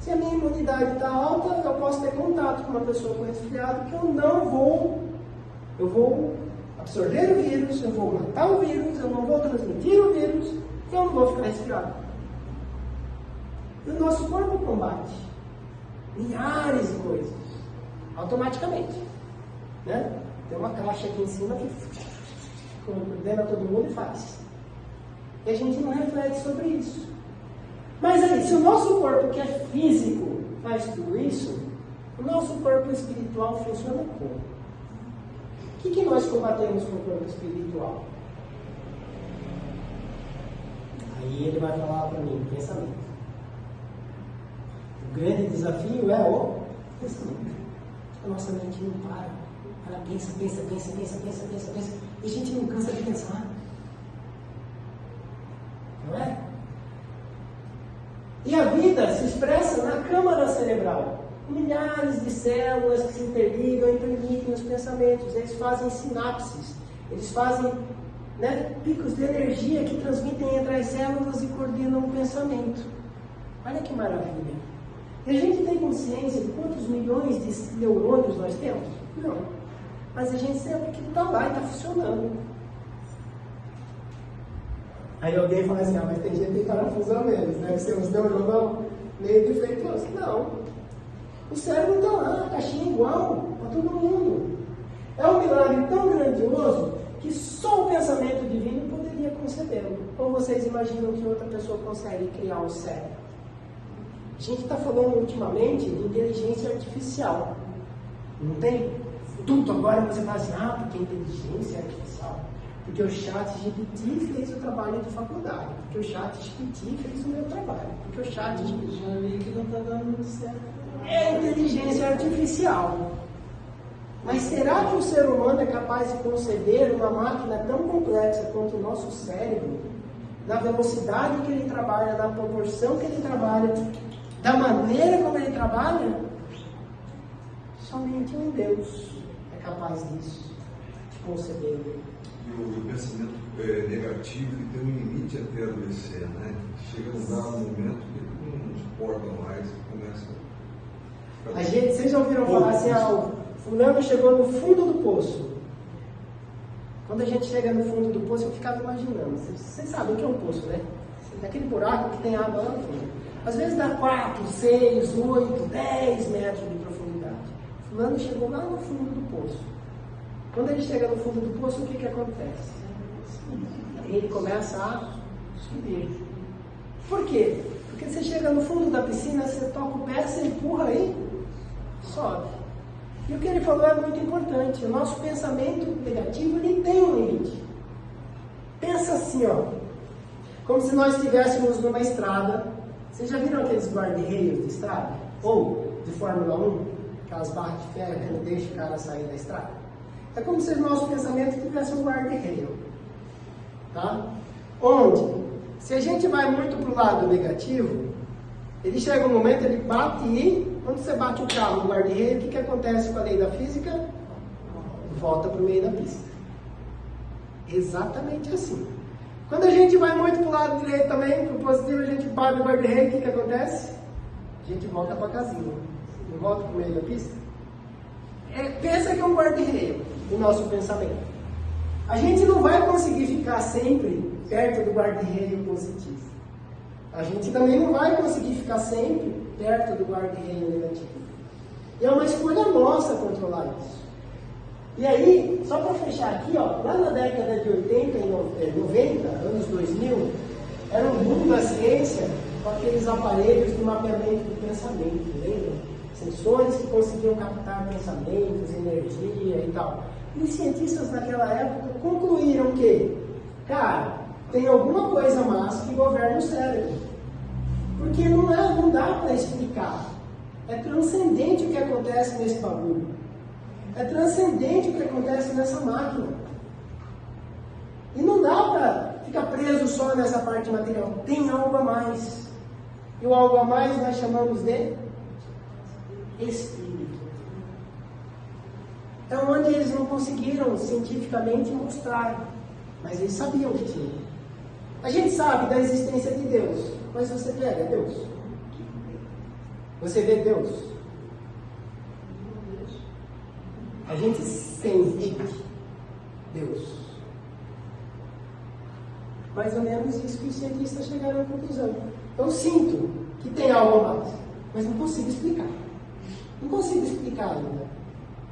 Se a minha imunidade está alta, eu posso ter contato com uma pessoa com resfriado que eu vou absorver o vírus, eu vou matar o vírus, eu não vou transmitir o vírus, e eu não vou ficar resfriado. E o nosso corpo combate milhares de coisas, automaticamente. Né? Tem uma caixa aqui em cima que coordena todo mundo e faz. E a gente não reflete sobre isso. Mas aí, se o nosso corpo, que é físico, faz tudo isso, o nosso corpo espiritual funciona como? O que nós combatemos com o corpo espiritual? Aí ele vai falar para mim, pensamento. O grande desafio é o pensamento. A nossa mente não para. Ela pensa. E a gente não cansa de pensar. Não é? E a vida se expressa na câmara cerebral. Milhares de células que se interligam e permitem os pensamentos. Eles fazem sinapses. Eles fazem picos de energia que transmitem entre as células e coordenam o pensamento. Olha que maravilha. E a gente tem consciência de quantos milhões de neurônios nós temos? Não. Mas a gente sabe que está lá e está funcionando. Aí alguém fala assim, mas tem gente que tem parafuso a menos, né? Você os neurônios meio defeituosos. Não. O cérebro está lá, a caixinha igual para todo mundo. É um milagre tão grandioso que só o pensamento divino poderia concebê-lo. Ou vocês imaginam que outra pessoa consegue criar um cérebro? A gente está falando ultimamente de inteligência artificial. Não tem? Tudo agora você fala assim, porque inteligência artificial. Porque o ChatGPT fez o trabalho de faculdade. Porque o ChatGPT fez o meu trabalho. Porque o ChatGPT Já vi que não está dando muito certo. é inteligência artificial. Mas será que o ser humano é capaz de conceber uma máquina tão complexa quanto o nosso cérebro? Na velocidade que ele trabalha, na proporção que ele trabalha, da maneira como ele trabalha? Somente um Deus é capaz disso, de conceber. E o pensamento negativo ele tem um limite até adoecer, né? Chega a um dado momento que ele não suporta mais e começa Vocês já ouviram falar assim, o fulano chegou no fundo do poço. Quando a gente chega no fundo do poço, eu ficava imaginando. Vocês sabem o que é um poço, né? Daquele buraco que tem água lá no fundo. Às vezes dá 4, 6, 8, 10 metros de profundidade. O fulano chegou lá no fundo do poço. Quando ele chega no fundo do poço, o que acontece? Ele começa a subir. Por quê? Porque você chega no fundo da piscina, você toca o pé, você empurra aí, sobe. E o que ele falou é muito importante. O nosso pensamento negativo, ele tem um limite. Pensa assim, como se nós estivéssemos numa estrada. Vocês já viram aqueles guarda-reios de estrada? Ou de Fórmula 1? Aquelas barras de ferro que não deixam o cara sair da estrada? É como se o nosso pensamento tivesse um guarda-reio. Tá? Onde, se a gente vai muito para o lado negativo, ele chega um momento, ele bate e, quando você bate o carro no guarda-reio, o que acontece com a lei da física? Volta para o meio da pista. Exatamente assim. Quando a gente vai muito para o lado direito também, para o positivo, a gente bate no guarda-reio, o que acontece? A gente volta para a casinha. Não volta para o meio da pista? Pensa que é um guarda-reio, o nosso pensamento. A gente não vai conseguir ficar sempre perto do guarda-reio positivo. A gente também não vai conseguir ficar sempre perto do guarda-reino negativo. E é uma escolha nossa controlar isso. E aí, só para fechar aqui, ó, lá na década de 80 e 90, anos 2000, era um boom da ciência com aqueles aparelhos de mapeamento do pensamento, lembram? Sensores que conseguiam captar pensamentos, energia e tal. E os cientistas naquela época concluíram que, cara, tem alguma coisa massa que governa o cérebro. Porque não dá para explicar. É transcendente o que acontece nesse bagulho. É transcendente o que acontece nessa máquina. E não dá para ficar preso só nessa parte material. Tem algo a mais. E o algo a mais nós chamamos de espírito. É onde eles não conseguiram cientificamente mostrar. Mas eles sabiam que tinha. A gente sabe da existência de Deus. Mas você pega Deus? Você vê Deus? A gente sente Deus. Mais ou menos isso que os cientistas chegaram à conclusão. Eu sinto que tem algo a mais, mas não consigo explicar. Não consigo explicar ainda.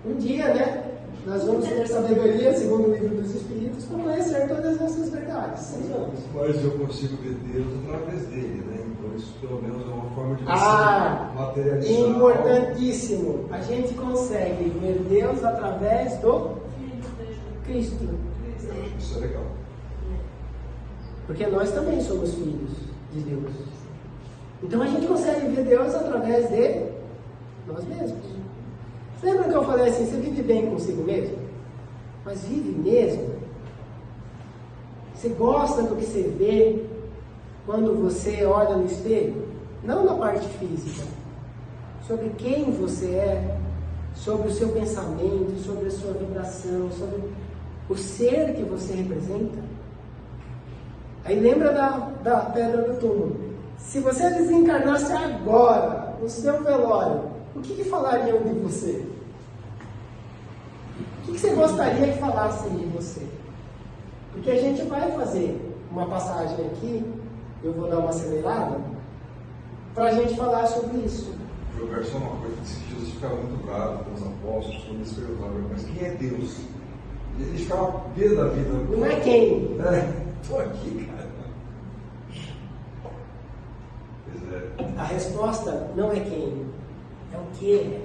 Um dia, né, nós vamos ter sabedoria, segundo o livro dos Espíritos, para conhecer todas essas verdades. 6 anos. Mas eu consigo ver Deus através dele, né? Então isso pelo menos é uma forma de você materializar. Importantíssimo. A gente consegue ver Deus através do Cristo. Isso é legal. Porque nós também somos filhos de Deus. Então a gente consegue ver Deus através de nós mesmos. Lembra que eu falei assim, você vive bem consigo mesmo? Mas vive mesmo? Você gosta do que você vê quando você olha no espelho? Não na parte física. Sobre quem você é, sobre o seu pensamento, sobre a sua vibração, sobre o ser que você representa. Aí lembra da pedra do túmulo. Se você desencarnasse agora, no seu velório, o que falariam de você? O que você gostaria que falassem de você? Porque a gente vai fazer uma passagem aqui, eu vou dar uma acelerada, para a gente falar sobre isso. Eu quero só uma coisa, que Jesus ficava muito bravo com os apóstolos quando eles perguntavam, mas quem é Deus? Ele ficava pé da vida. Não é quem? Estou aqui, cara. Pois é. A resposta não é quem, é o que é.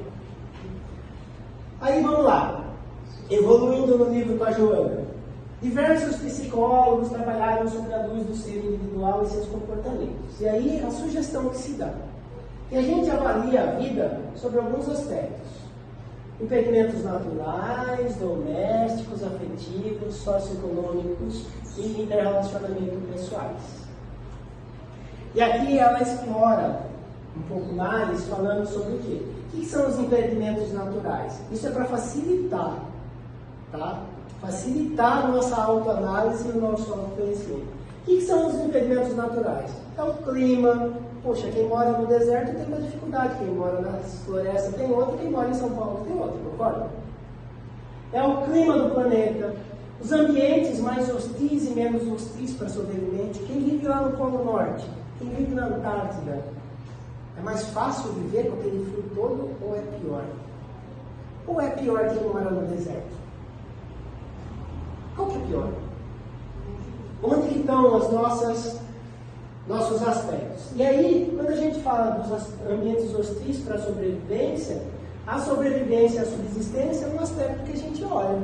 Aí vamos lá. Evoluindo no livro com a Joana. Diversos psicólogos trabalharam sobre a luz do ser individual e seus comportamentos. E aí a sugestão que se dá. E a gente avalia a vida sobre alguns aspectos. Impedimentos naturais, domésticos, afetivos, socioeconômicos e interrelacionamento pessoais. E aqui ela explora um pouco mais, falando sobre o quê? O que são os impedimentos naturais? Isso é para facilitar, tá? Facilitar a nossa autoanálise e o nosso autoconhecimento. O que são os impedimentos naturais? É o clima. Poxa, quem mora no deserto tem uma dificuldade, quem mora nas florestas tem outra, quem mora em São Paulo tem outra, concorda? É o clima do planeta, os ambientes mais hostis e menos hostis para sobrevivente. Quem vive lá no Polo Norte, quem vive na Antártida, é mais fácil viver com aquele frio todo ou é pior? Ou é pior quem mora no deserto? Qual que é pior? Onde que estão os nossos aspectos? E aí, quando a gente fala dos ambientes hostis para a sobrevivência a subsistência é um aspecto que a gente olha.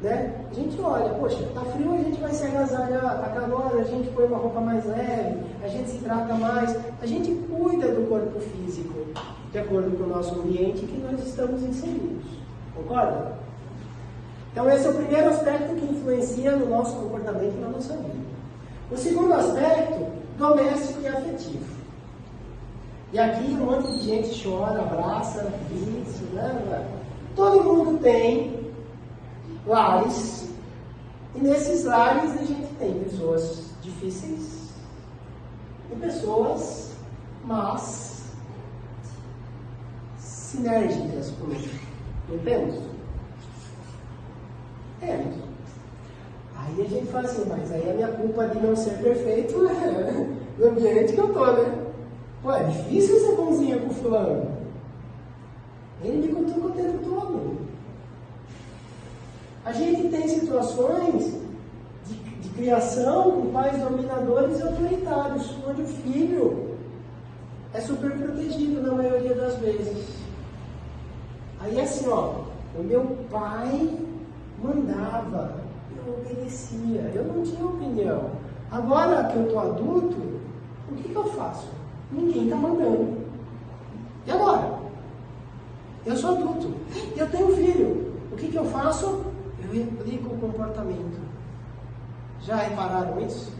Né? A gente olha, poxa, tá frio, a gente vai se agasalhar, tá calor, a gente põe uma roupa mais leve, a gente se hidrata mais, a gente cuida do corpo físico, de acordo com o nosso ambiente que nós estamos inseridos. Concorda? Então esse é o primeiro aspecto que influencia no nosso comportamento e na nossa vida. O segundo aspecto, doméstico e afetivo. E aqui um monte de gente chora, abraça, isso, né? Todo mundo tem lares, e nesses lares a gente tem pessoas difíceis e pessoas más, sinérgicas comigo. Não temos? Temos. Aí a gente fala assim, mas aí a minha culpa de não ser perfeito no ambiente que eu tô, né? Pô, é difícil ser bonzinho com o fulano. Ele me cutuca o tempo todo. A gente tem situações de criação com pais dominadores e autoritários, onde o filho é super protegido na maioria das vezes. Aí assim, ó, o meu pai mandava, eu obedecia, eu não tinha opinião. Agora que eu estou adulto, o que eu faço? Ninguém está mandando. E agora? Eu sou adulto, eu tenho filho. O que eu faço? Eu replico o comportamento. Já repararam isso?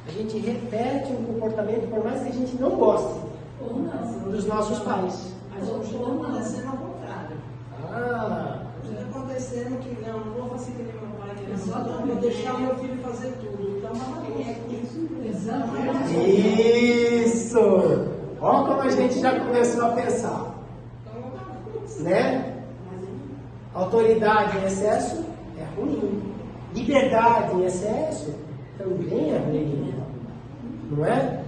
A gente repete um comportamento, por mais que a gente não goste Ou não. dos nossos pais. Mas eu estou acontecendo ao contrário. Ah, Está acontecendo que não vou fazer que nem meu pai, que só não vou deixar meu filho fazer tudo. Então, é isso. Exatamente. isso! Olha como a gente já começou a pensar. Né? Autoridade em excesso é ruim. Liberdade em excesso também é ruim. Não é?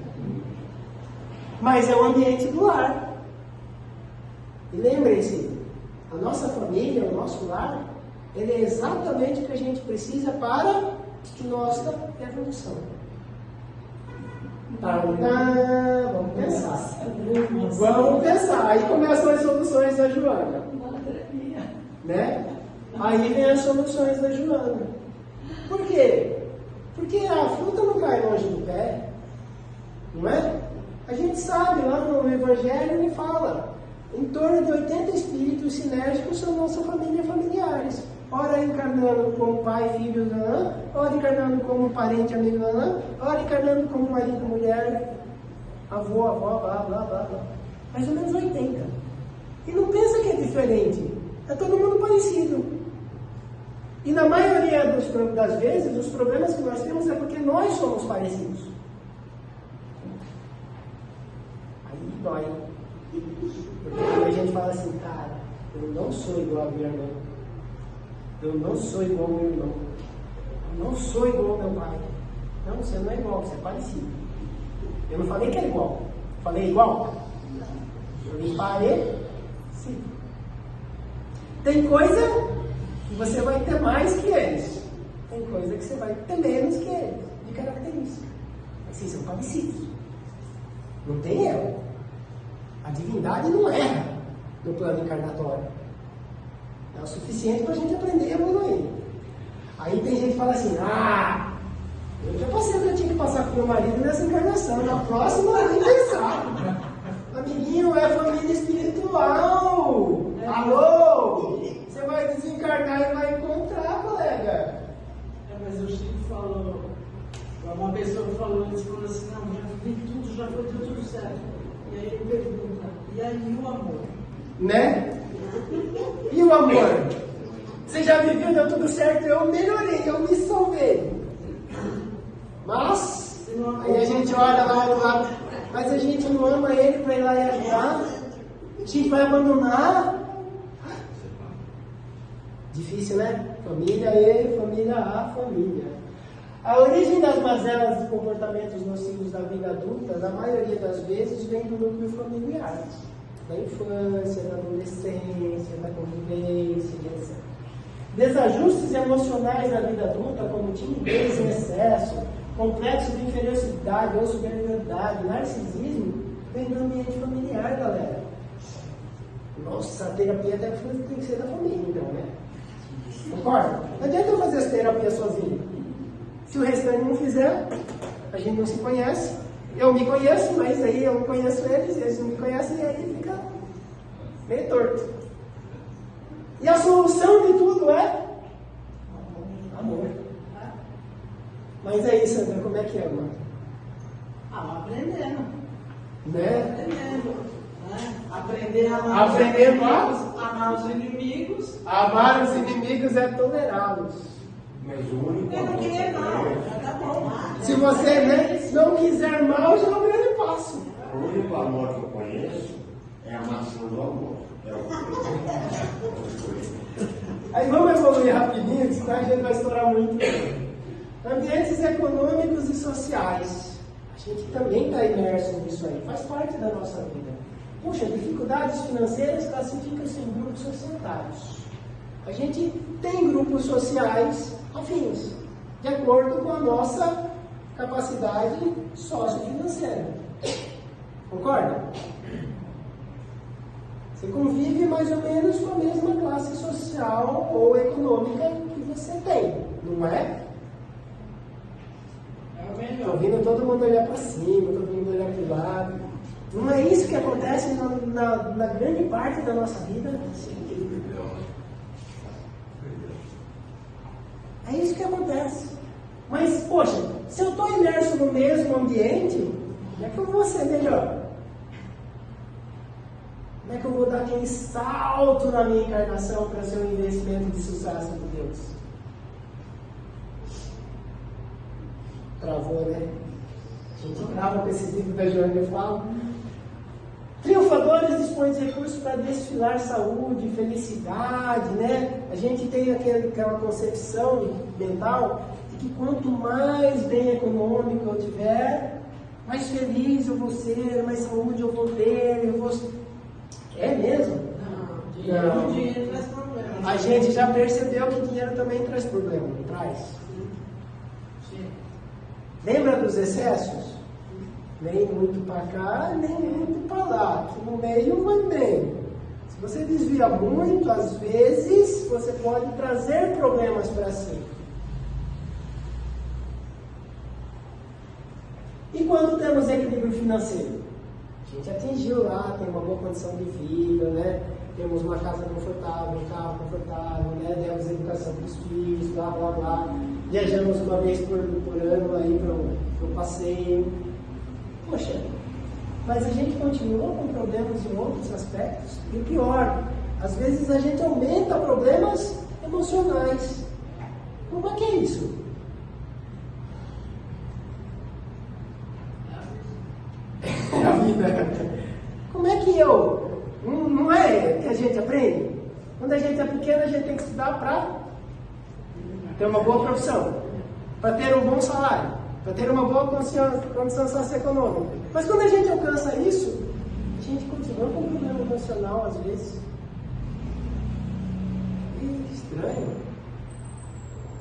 Mas é o ambiente do lar. E lembrem-se, a nossa família, o nosso lar, ele é exatamente o que a gente precisa para nossa evolução. Vamos pensar. Vamos pensar. Aí começam as soluções da Joana. Né? Aí vem as soluções da Joana. Por quê? Porque a fruta não cai longe do pé. Não é? A gente sabe, lá no Evangelho ele fala, em torno de 80 espíritos sinérgicos são nossa família familiares. Ora encarnando como pai, filho, ora encarnando como parente, amigo, ora encarnando como marido, mulher, avô, avó, blá, blá, blá, blá. Mais ou menos 80. E não pensa que é diferente. É todo mundo parecido. E na maioria das vezes, os problemas que nós temos é porque nós somos parecidos. Aí dói. Porque quando a gente fala assim, cara, eu não sou igual a minha irmã. Eu não sou igual ao meu irmão. Eu não sou igual ao meu pai. Não, você não é igual, você é parecido. Eu não falei que é igual. Falei igual? Eu falei parecido. Tem coisa que você vai ter mais que eles. Tem coisa que você vai ter menos que eles, de característica. Assim, são parecidos. Não tem erro. A divindade não erra no plano encarnatório. É o suficiente para a gente aprender e evoluir. Aí tem gente que fala assim, eu já passei o que eu tinha que passar com meu marido nessa encarnação. Na próxima eu nem pensar. Amiguinho, é família espiritual. Alô? Você vai desencarnar e vai encontrar, colega. Mas o Chico falou, uma pessoa falou assim, não, já vi tudo, já foi tudo certo. E aí ele pergunta, e aí o amor? Né? E o amor? Você já viveu, deu tudo certo, eu melhorei, eu me salvei. Mas, aí a gente olha lá do lado, mas a gente não ama ele para ir lá e ajudar. A gente vai abandonar. Difícil, né? Família E, família A, família. A origem das mazelas de comportamentos nocivos da vida adulta, na maioria das vezes, vem do núcleo familiar. Da infância, da adolescência, da convivência, etc. Desajustes emocionais na vida adulta, como timidez em excesso, complexo de inferioridade ou superioridade, narcisismo, vem do ambiente familiar, galera. Nossa, a terapia tem que ser da família, então, né? Concorda? Não adianta eu fazer essa terapia sozinho. Se o restante não fizer, a gente não se conhece. Eu me conheço, mas aí eu não conheço eles, eles não me conhecem, e aí fica meio torto. E a solução de tudo é amor. Mas aí, Sandra, como é que é, mano? Aprendendo. Né? Aprendendo. Aprender a amar, amar os inimigos. Amar os inimigos é tolerá-los. Mas o único Eu não queria não, tá bom. Se você não quiser mal, já é um grande passo. O único amor que eu conheço é a maçã do amor. É o Aí vamos evoluir rapidinho, senão a gente vai estourar muito. Ambientes econômicos e sociais. A A gente também está imerso nisso aí, faz parte da nossa vida. Puxa, dificuldades financeiras classificam-se em grupos societários. A gente tem grupos sociais afins, de acordo com a nossa capacidade sociofinanceira. Concorda? Você convive mais ou menos com a mesma classe social ou econômica que você tem, não é? Estou vendo todo mundo olhar para cima, todo mundo olhar para o lado. Não é isso que acontece na grande parte da nossa vida? É isso que acontece. Mas, poxa, se eu estou imerso no mesmo ambiente, como é que eu vou ser melhor? Como é que eu vou dar aquele salto na minha encarnação para ser um investimento de sucesso de Deus? Travou, né? A gente trava com esse livro da Joana, eu falo. Triunfadores dispõem de recursos para desfilar saúde, felicidade, né? A gente tem aquela concepção mental de que quanto mais bem econômico eu tiver, mais feliz eu vou ser, mais saúde eu vou ter, eu vou... É mesmo? Não. Dinheiro traz problema. A gente já percebeu que dinheiro também traz problema, não traz? Sim. Lembra dos excessos? Nem muito para cá, nem muito para lá. Aqui no meio vai bem. Se você desvia muito, às vezes, você pode trazer problemas para si. E quando temos equilíbrio financeiro? A gente atingiu lá, tem uma boa condição de vida, né? Temos uma casa confortável, um carro confortável, né? Demos educação para os filhos, blá blá blá. Viajamos uma vez por ano aí para um passeio. Poxa, mas a gente continua com problemas em outros aspectos. E o pior, às vezes a gente aumenta problemas emocionais. Como é que é isso? É a vida. Como é que eu... Não é que a gente aprende? Quando a gente é pequeno, a gente tem que estudar para ter uma boa profissão, para ter um bom salário, para ter uma boa condição socioeconômica. Mas quando a gente alcança isso, a gente continua com um problema emocional às vezes. Que estranho.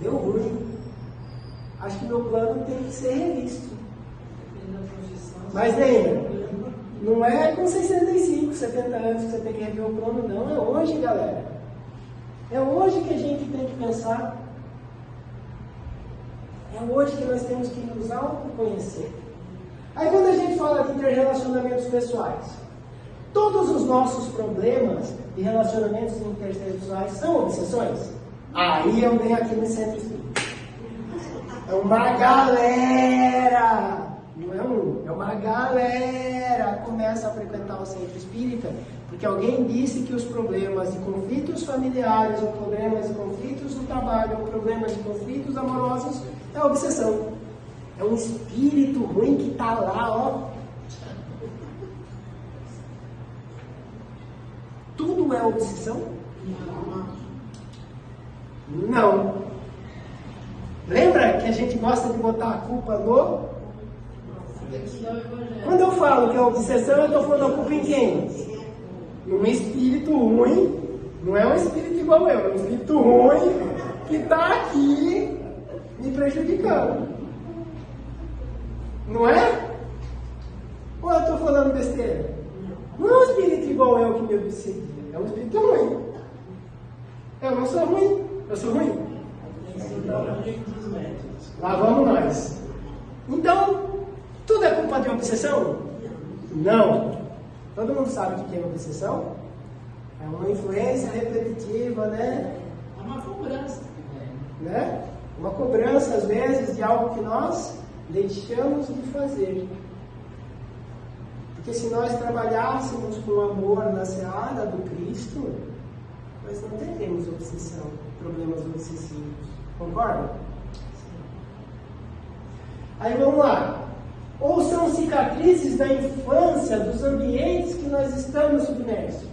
Deu ruim. Acho que meu plano tem que ser revisto. Mas lembra, não é com 65, 70 anos que você tem que rever o plano, não. É hoje, galera. É hoje que a gente tem que pensar. É hoje que nós temos que nos autoconhecer. Aí quando a gente fala de ter relacionamentos pessoais, todos os nossos problemas de relacionamentos interpessoais são obsessões? Aí eu venho aqui no centro espírita. É uma galera, não é um, é uma galera que começa a frequentar o centro espírita, porque alguém disse que os problemas de conflitos familiares, ou problemas de conflitos no trabalho, ou problemas de conflitos amorosos, é obsessão. É um espírito ruim que está lá, ó. Tudo é obsessão? Não. Lembra que a gente gosta de botar a culpa no... Quando eu falo que é obsessão, eu estou falando a culpa em quem? Num espírito ruim. Não é um espírito igual eu, é um espírito ruim que está aqui me prejudicando. Não é? Ou eu estou falando besteira? Não é um espírito igual eu que me obsedia, é um espírito ruim. Eu não sou ruim, eu sou ruim. Lá vamos nós. Então, tudo é culpa de obsessão? Não. Todo mundo sabe o que é obsessão? É uma influência repetitiva, né? É uma cobrança. Né? Uma cobrança, às vezes, de algo que nós deixamos de fazer. Porque se nós trabalhássemos com amor na seara do Cristo, nós não teríamos obsessão, problemas obsessivos. Concorda? Aí vamos lá. Ou são cicatrizes da infância, dos ambientes que nós estamos submersos.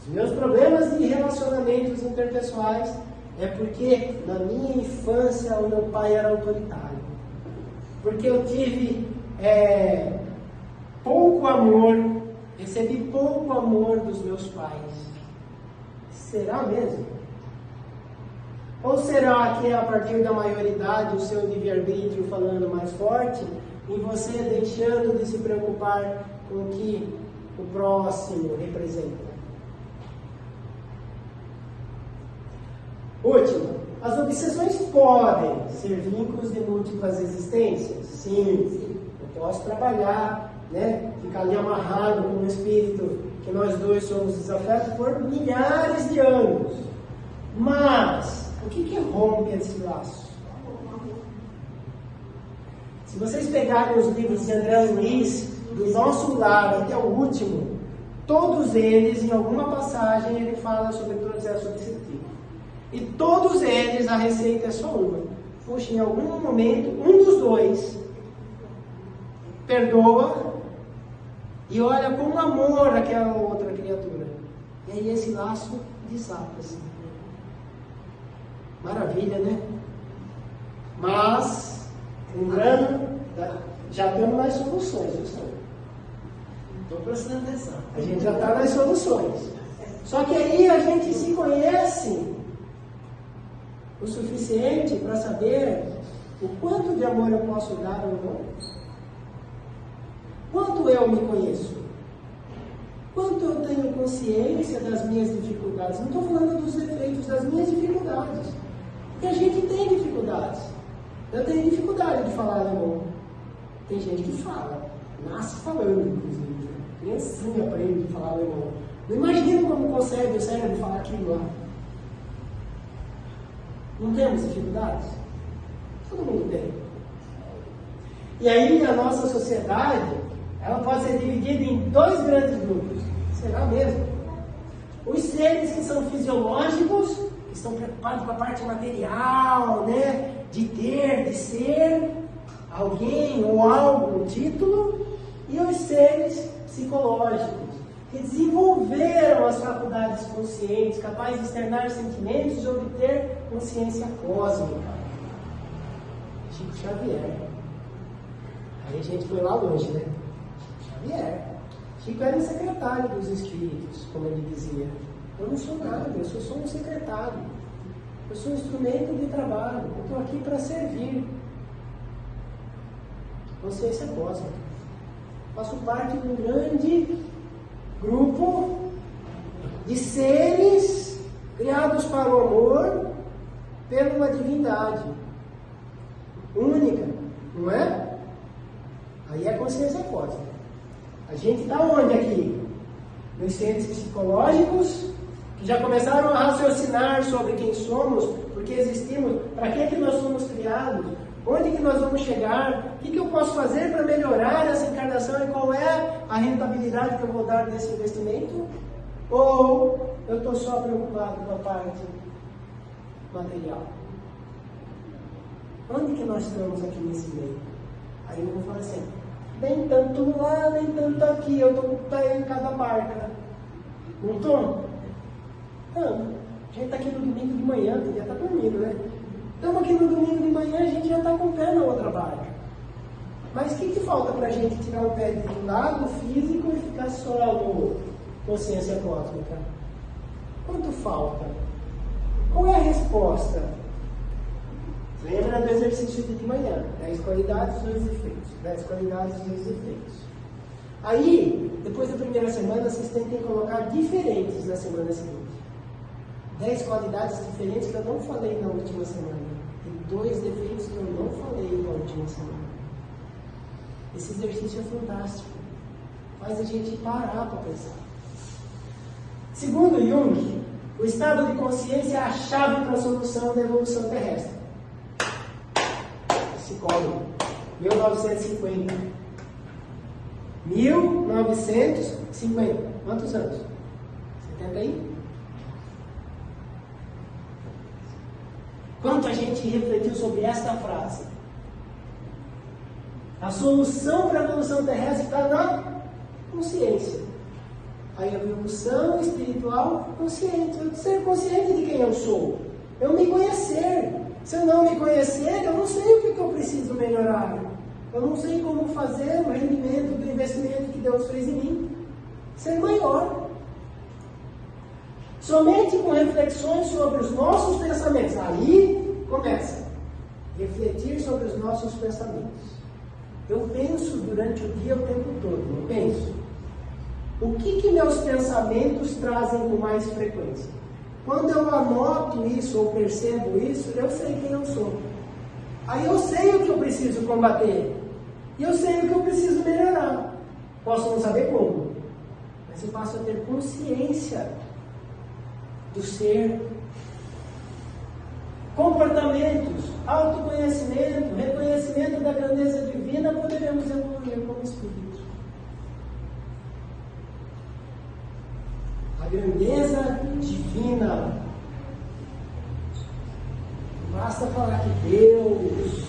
Os meus problemas de relacionamentos interpessoais é porque na minha infância o meu pai era autoritário. porque eu tive pouco amor, recebi pouco amor dos meus pais. Será mesmo? Ou será que é a partir da maioridade o seu livre-arbítrio falando mais forte e você deixando de se preocupar com o que o próximo representa? Último, as obsessões podem ser vínculos de múltiplas existências? Sim, eu posso trabalhar, né? Ficar ali amarrado com um espírito que nós dois somos desafetos por milhares de anos. Mas o que rompe esse laço? Se vocês pegarem os livros de André Luiz, do Nosso Lar até o último, todos eles, em alguma passagem, ele fala sobre o processo obsessivo. E todos eles, a receita é só uma. Puxa, em algum momento, um dos dois perdoa e olha com amor aquela outra criatura. E aí esse laço desata-se. Maravilha, né? Mas, lembrando, já temos mais soluções, pessoal. Estou prestando atenção. A gente já está nas soluções. Só que aí a gente se conhece o suficiente para saber o quanto de amor eu posso dar ao outro. Quanto eu me conheço. Quanto eu tenho consciência das minhas dificuldades. Não estou falando dos defeitos, das minhas dificuldades. Porque a gente tem dificuldades. Eu tenho dificuldade de falar alemão. Tem gente que fala. Nasce falando, inclusive. Criancinha aprende a falar alemão. Não imagino como consegue o cérebro falar aquilo lá. Não temos dificuldades? Todo mundo tem. E aí a nossa sociedade, ela pode ser dividida em dois grandes grupos. Será mesmo? Os seres que são fisiológicos, que estão preocupados com a parte material, né? De ter, de ser alguém ou algo, um título. E os seres psicológicos, que desenvolveram as faculdades conscientes, capazes de externar sentimentos e obter consciência cósmica. Chico Xavier. Aí a gente foi lá longe, né? Chico Xavier. Chico era o secretário dos espíritos, como ele dizia. Eu não sou nada, eu sou só um secretário. Eu sou um instrumento de trabalho. Eu estou aqui para servir. Consciência cósmica. Faço parte de um grande grupo de seres criados para o amor pela divindade única, não é? Aí é consciência cósmica. A gente está onde aqui? Nos seres psicológicos que já começaram a raciocinar sobre quem somos, porque existimos, para que nós somos criados, onde que nós vamos chegar, o que eu posso fazer para melhorar essa encarnação e qual é a rentabilidade que eu vou dar desse investimento? Ou eu estou só preocupado com a parte material? Onde que nós estamos aqui nesse meio? Aí eu vou falar assim, nem tanto lá, nem tanto aqui, eu estou com o pé em cada barca. Não estou? Não. A gente está aqui no domingo de manhã, já está dormindo, né? Estamos aqui no domingo de manhã, a gente já está com o pé na outra barca. Mas o que falta para a gente tirar o pé do lado físico e ficar só no consciência cósmica? Quanto falta? Qual é a resposta? Lembra do exercício de manhã? 10 qualidades, 2 defeitos. 10 qualidades, 2 defeitos. Aí, depois da primeira semana, vocês tentem colocar diferentes na semana seguinte. 10 qualidades diferentes que eu não falei na última semana. E 2 defeitos que eu não falei na última semana. Esse exercício é fantástico. Faz a gente parar para pensar. Segundo Jung, o estado de consciência é a chave para a solução da evolução terrestre. Psicólogo, 1950. 1950. Quantos anos? 71? Quanto a gente refletiu sobre esta frase? A solução para a evolução terrestre está na consciência. A evolução espiritual consciente. Eu ser consciente de quem eu sou. Eu me conhecer. Se eu não me conhecer, eu não sei o que eu preciso melhorar. Eu não sei como fazer o rendimento do investimento que Deus fez em mim ser maior. Somente com reflexões sobre os nossos pensamentos. Aí começa. Refletir sobre os nossos pensamentos. Eu penso durante o dia o tempo todo, não penso. O que meus pensamentos trazem com mais frequência? Quando eu anoto isso ou percebo isso, eu sei quem eu sou. Aí eu sei o que eu preciso combater. E eu sei o que eu preciso melhorar. Posso não saber como, mas eu passo a ter consciência do ser. Comportamentos, autoconhecimento, reconhecimento da grandeza divina, poderemos evoluir como espírito. A grandeza divina. Basta falar que Deus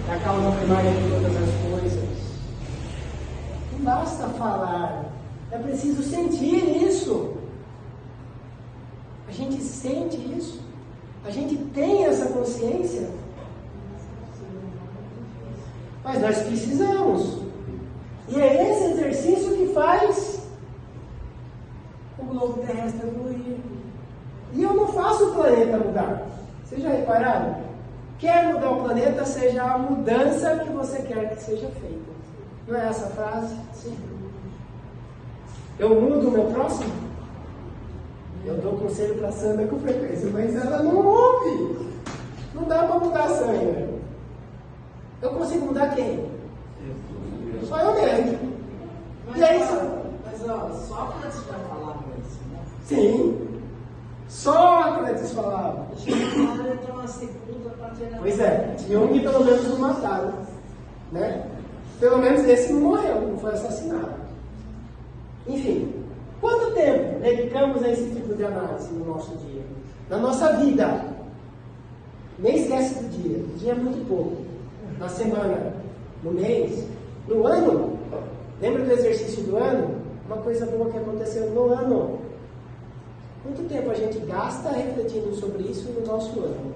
é a causa primária de todas as coisas. Não basta falar, é preciso sentir isso. A gente sente isso. A gente tem essa consciência. Mas nós precisamos. E é esse exercício que faz o globo terrestre evoluir. E eu não faço o planeta mudar. Vocês já repararam? Quer mudar o planeta, seja a mudança que você quer que seja feita. Não é essa a frase? Sim. Eu mudo o meu próximo? Eu dou conselho para a Sandra com frequência, mas ela não ouve. Não dá para mudar a Sandra. Eu consigo mudar quem? Só eu mesmo. E aí, Mas ó, Sócrates já falava isso, né? sim. Sócrates falava. Ele tem uma segunda para tirar. Pois é, tinha um que pelo menos não mataram. Né? Pelo menos esse não morreu, não foi assassinado. Enfim, quanto tempo dedicamos a esse tipo de análise no nosso dia? Na nossa vida. Nem esquece do dia. O dia é muito pouco. Na semana, no mês, no ano. Lembra do exercício do ano? Uma coisa boa que aconteceu no ano. Quanto tempo a gente gasta refletindo sobre isso no nosso ano?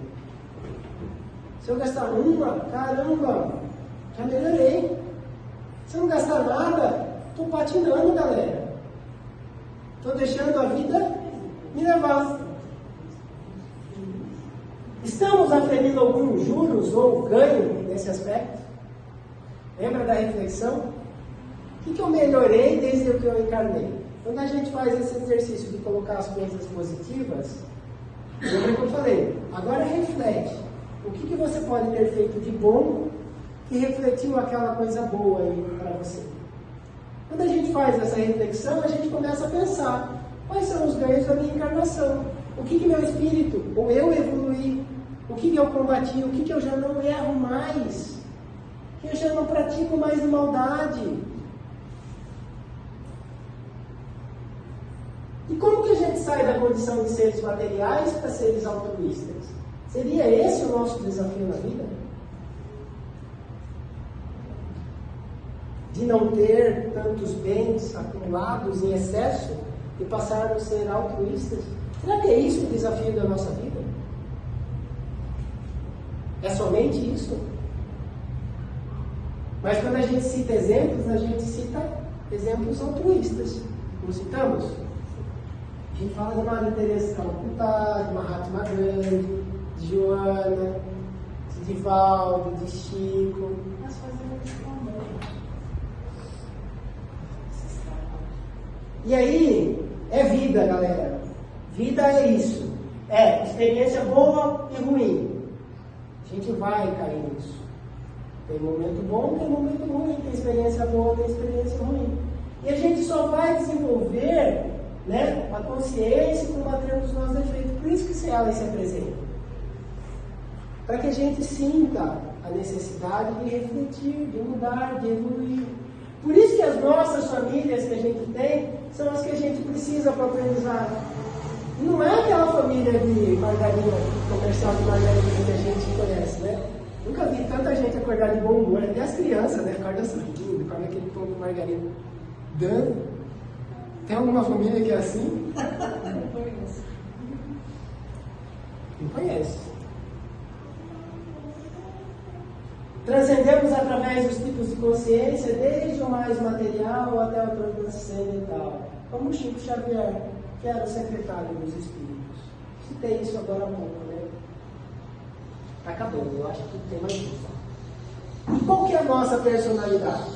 Se eu gastar uma, caramba, já melhorei. Se eu não gastar nada, estou patinando, galera. Estou deixando a vida me levar. Estamos aferindo alguns juros ou ganho nesse aspecto? Lembra da reflexão? O que eu melhorei desde que eu encarnei? Quando a gente faz esse exercício de colocar as coisas positivas, lembra que eu falei? Agora reflete. O que você pode ter feito de bom que refletiu aquela coisa boa aí para você? Quando a gente faz essa reflexão, a gente começa a pensar quais são os ganhos da minha encarnação. O que meu espírito, ou eu evoluí, o que eu combati, o que eu já não erro mais, que eu já não pratico mais maldade. E como que a gente sai da condição de seres materiais para seres altruístas? Seria esse o nosso desafio na vida? De não ter tantos bens acumulados em excesso e passar a ser altruístas? Será que é isso o desafio da nossa vida? É somente isso? Mas quando a gente cita exemplos, a gente cita exemplos altruístas. Como citamos? A gente fala de Maria Teresa de Calcutá, de Mahatma Gandhi, de Joana, de Divaldo, de Chico. Nós fazemos também. E aí, é vida, galera. Vida é isso. É experiência boa e ruim. A gente vai cair nisso. Tem momento bom, tem momento ruim. Tem experiência boa, tem experiência ruim. E a gente só vai desenvolver, né, a consciência e combater os nossos defeitos. Por isso que esse ela se apresenta. Para que a gente sinta a necessidade de refletir, de mudar, de evoluir. Por isso que as nossas famílias que a gente tem são as que a gente precisa para aprendizar. E não é aquela família de margarina, comercial de margarina que a gente conhece, né? Nunca vi tanta gente acordar de bom humor, até as crianças, né? Acorda sorrindo, come aquele pão de margarina. Dando. Tem alguma família que é assim? Não conheço. Não conheço. Transcendemos através dos tipos de consciência, desde o mais material até o transcendental. Como Chico Xavier, que era o secretário dos Espíritos. Citei isso agora há pouco, né? Está acabando, eu acho que tem mais um. E qual que é a nossa personalidade?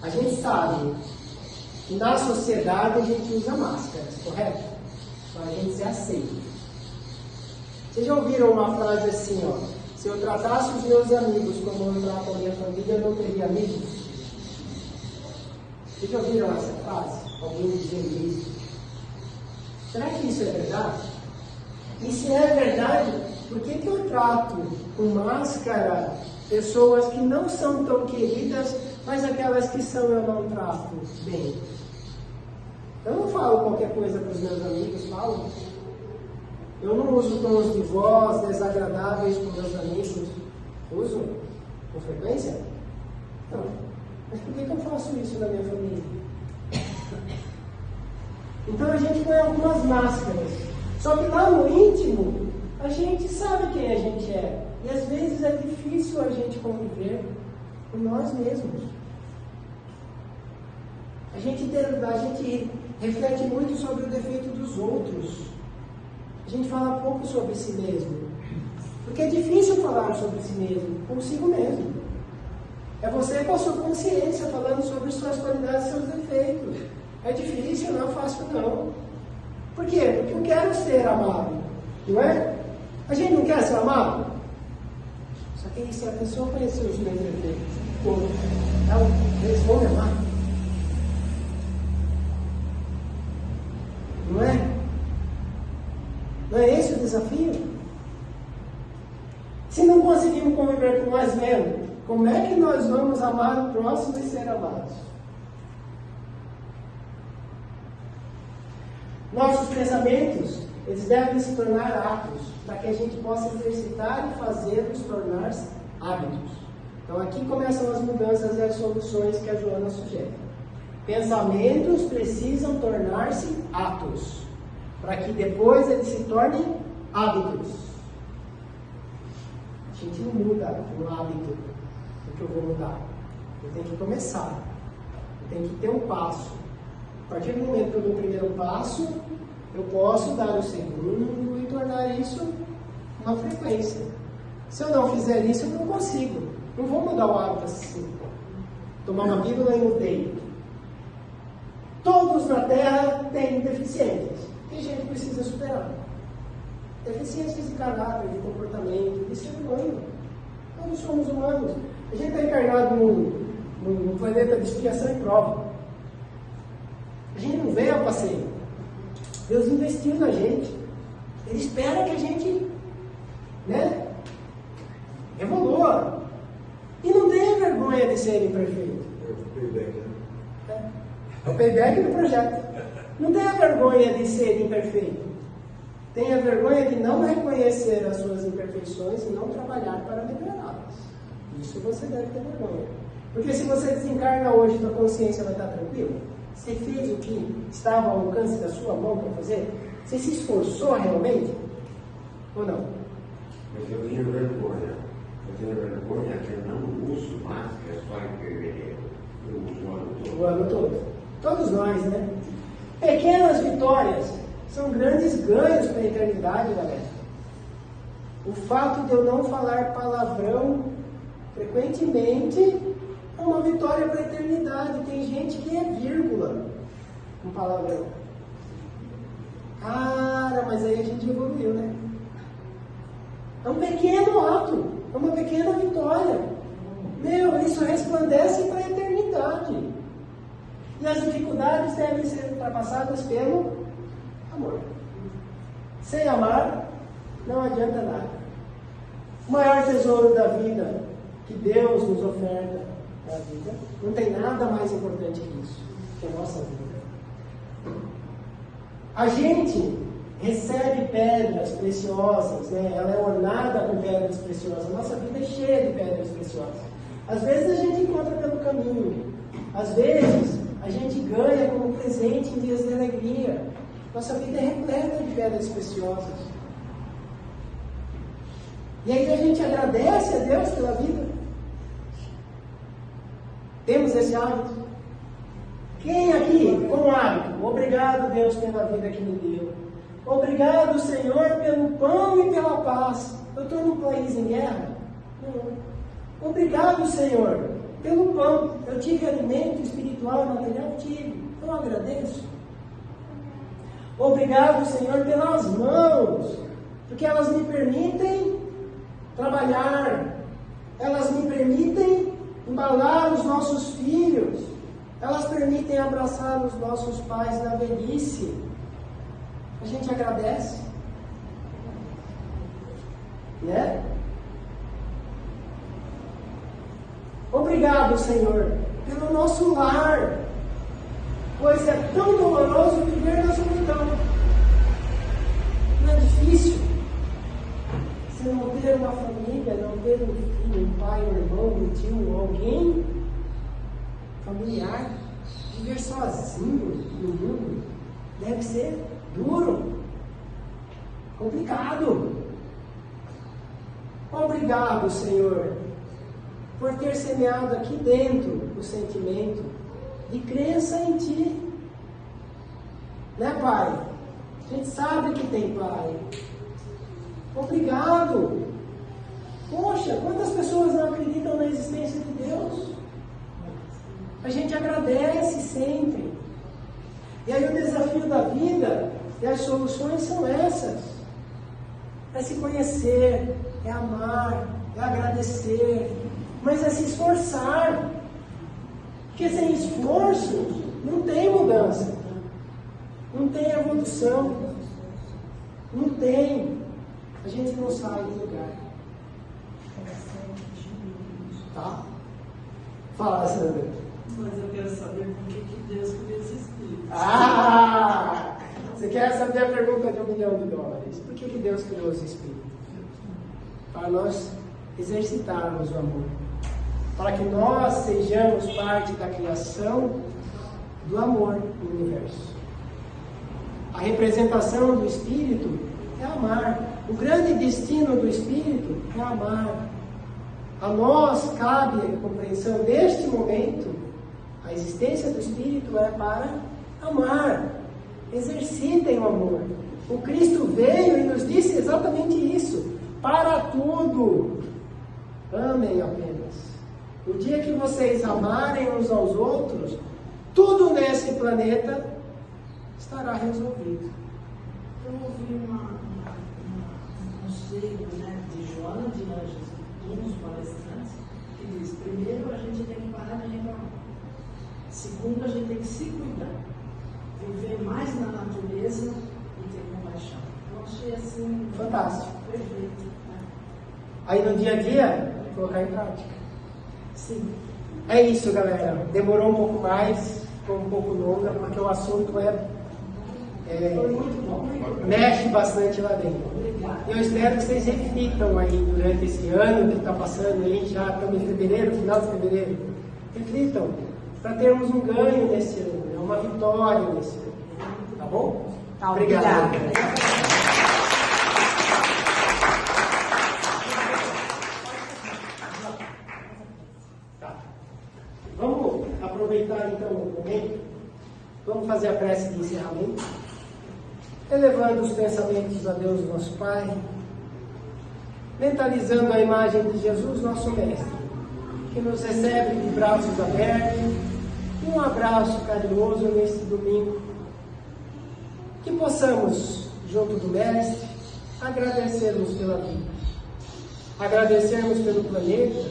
A gente sabe que na sociedade a gente usa máscaras, correto? Para a gente ser aceito. Vocês já ouviram uma frase assim, ó? Se eu tratasse os meus amigos como eu trato a minha família, eu não teria amigos? Vocês já ouviram essa frase? Alguém dizendo isso? Será que isso é verdade? E se é verdade, por que eu trato com máscara pessoas que não são tão queridas, mas aquelas que são eu não trato bem? Eu não falo qualquer coisa para os meus amigos, falo. Eu não uso tons de voz desagradáveis com meus amigos. Uso com frequência? Não. Mas por que eu faço isso na minha família? Então a gente põe algumas máscaras. Só que lá no íntimo, a gente sabe quem a gente é. E às vezes é difícil a gente conviver com nós mesmos. A gente reflete muito sobre o defeito dos outros. A gente fala pouco sobre si mesmo. Porque é difícil falar sobre si mesmo, consigo mesmo. É você com a sua consciência falando sobre suas qualidades e seus defeitos. É difícil, não é fácil não. Por quê? Porque eu quero ser amado. Não é? A gente não quer ser amado? Só que se a pessoa conhecer os meus defeitos, eles vão me amar. Não é? Não é esse o desafio? Se não conseguimos conviver com nós mesmos, como é que nós vamos amar o próximo e ser amados? Nossos pensamentos, eles devem se tornar atos, para que a gente possa exercitar e fazê-los tornar-se hábitos. Então aqui começam as mudanças e as soluções que a Joana sugere. Pensamentos precisam tornar-se atos, para que depois eles se tornem hábitos. A gente não muda um hábito, o que eu vou mudar. Eu tenho que começar, eu tenho que ter um passo. A partir do momento que eu dou o primeiro passo, eu posso dar o segundo e tornar isso uma frequência. Se eu não fizer isso, eu não consigo. Não vou mudar o hábito assim. Tomar uma pílula e mudei. Todos na Terra têm deficiências. Tem gente que precisa superar. Deficiências de caráter, de comportamento, de ser humano. Todos somos humanos. A gente está encarnado num planeta de expiação e prova. A gente não veio ao passeio. Deus investiu na gente. Ele espera que a gente, evolua. E não tenha vergonha de ser imperfeito. É o payback, né? É o payback do projeto. Não tenha vergonha de ser imperfeito. Tenha vergonha de não reconhecer as suas imperfeições e não trabalhar para melhorá-las. Isso você deve ter vergonha. Porque se você desencarna hoje, sua consciência vai estar tranquila? Você fez o que estava ao alcance da sua mão para fazer? Você se esforçou realmente? Ou não? Mas eu tenho vergonha. Eu tenho vergonha que eu não uso máscara só em fevereiro. Eu uso o ano todo. O ano todo. Todos nós, né? Pequenas vitórias são grandes ganhos para a eternidade, galera. O fato de eu não falar palavrão frequentemente é uma vitória para a eternidade. Tem gente que é vírgula com palavrão. Cara, mas aí a gente evoluiu, né? É um pequeno ato, é uma pequena vitória. Meu, isso resplandece para a eternidade. E as dificuldades devem ser ultrapassadas pelo amor. Sem amar, não adianta nada. O maior tesouro da vida que Deus nos oferta na vida, não tem nada mais importante que isso, que a nossa vida. A gente recebe pedras preciosas, ela é ornada com pedras preciosas. A nossa vida é cheia de pedras preciosas. Às vezes a gente encontra pelo caminho, às vezes a gente ganha como presente em dias de alegria. Nossa vida é repleta de pedras preciosas. E aí a gente agradece a Deus pela vida. Temos esse hábito? Quem aqui com hábito? Obrigado, Deus, pela vida que me deu. Obrigado, Senhor, pelo pão e pela paz. Eu estou num país em guerra? Não. Obrigado, Senhor, pelo pão. Eu tive alimento espiritual e material? Tive. Eu agradeço. Obrigado, Senhor, pelas mãos, porque elas me permitem trabalhar, elas me permitem embalar os nossos filhos, elas permitem abraçar os nossos pais na velhice. A gente agradece, né? Obrigado, Senhor, pelo nosso lar, pois é tão doloroso viver na solidão. Não é difícil você não ter uma família, não ter um filho, um pai, um irmão, um tio, alguém familiar. Viver sozinho no mundo deve ser duro, complicado. Obrigado, Senhor, por ter semeado aqui dentro o sentimento de crença em Ti. Né, Pai? A gente sabe que tem Pai. Obrigado. Poxa, quantas pessoas não acreditam na existência de Deus? A gente agradece sempre. E aí o desafio da vida e as soluções são essas. É se conhecer, é amar, é agradecer, mas é se esforçar. Porque sem esforço não tem mudança, não tem evolução, não tem. A gente não sai do lugar. Tá? Fala, Sandra. Mas eu quero saber por que Deus criou esse espírito. Ah! Você quer saber a pergunta de $1 milhão? Por que Deus criou os espíritos? Para nós exercitarmos o amor. Para que nós sejamos parte da criação do amor no universo. A representação do Espírito é amar. O grande destino do Espírito é amar. A nós cabe a compreensão deste momento. A existência do Espírito é para amar. Exercitem o amor. O Cristo veio e nos disse exatamente isso. Para tudo, amem apenas. O dia que vocês amarem uns aos outros, tudo nesse planeta estará resolvido. Eu ouvi um conselho, né, de Joana de Anjos, um dos palestrantes, que diz: primeiro, a gente tem que parar de reclamar. Segundo, a gente tem que se cuidar. Viver mais na natureza e ter compaixão. Eu achei assim... Fantástico. Perfeito. Né? Aí no dia a dia, colocar em prática. Sim. É isso, galera. Demorou um pouco mais, ficou um pouco longa, porque o assunto Foi muito bom. mexe bastante lá dentro. Obrigada. Eu espero que vocês reflitam aí durante esse ano que está passando aí, já estamos em fevereiro, final de fevereiro. Reflitam, para termos um ganho nesse ano, uma vitória nesse ano. Tá bom? Tá, Obrigado. obrigada. Tá. Vamos aproveitar então o momento. Vamos fazer a prece de encerramento. Elevando os pensamentos a Deus, nosso Pai. Mentalizando a imagem de Jesus, nosso Mestre, que nos recebe de braços abertos e um abraço carinhoso neste domingo. Que possamos, junto do Mestre, agradecermos pela vida, agradecermos pelo planeta,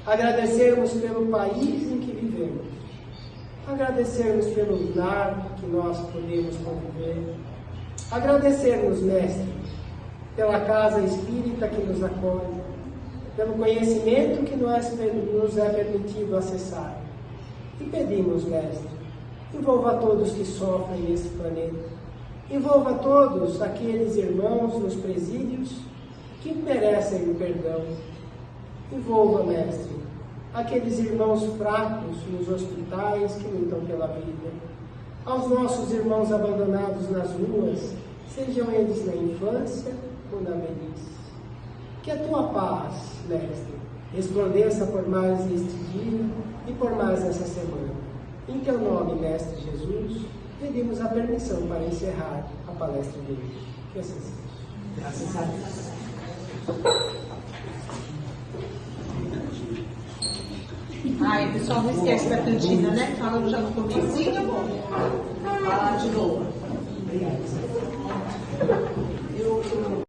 agradecermos pelo país em que vivemos, agradecermos pelo lar que nós podemos conviver, agradecermos, Mestre, pela casa espírita que nos acolhe, pelo conhecimento que nos é permitido acessar. E pedimos, Mestre, envolva todos que sofrem nesse planeta, envolva todos aqueles irmãos nos presídios que merecem o perdão. Envolva, Mestre, aqueles irmãos fracos nos hospitais que lutam pela vida. Aos nossos irmãos abandonados nas ruas, sejam eles na infância ou na velhice. Que a tua paz, Mestre, resplandeça por mais este dia e por mais essa semana. Em teu nome, Mestre Jesus, pedimos a permissão para encerrar a palestra de hoje. Que assim seja. Graças a Deus. Ai, pessoal, não esquece da cantina, né? Fala já no comecinho. Fala de novo. Obrigado.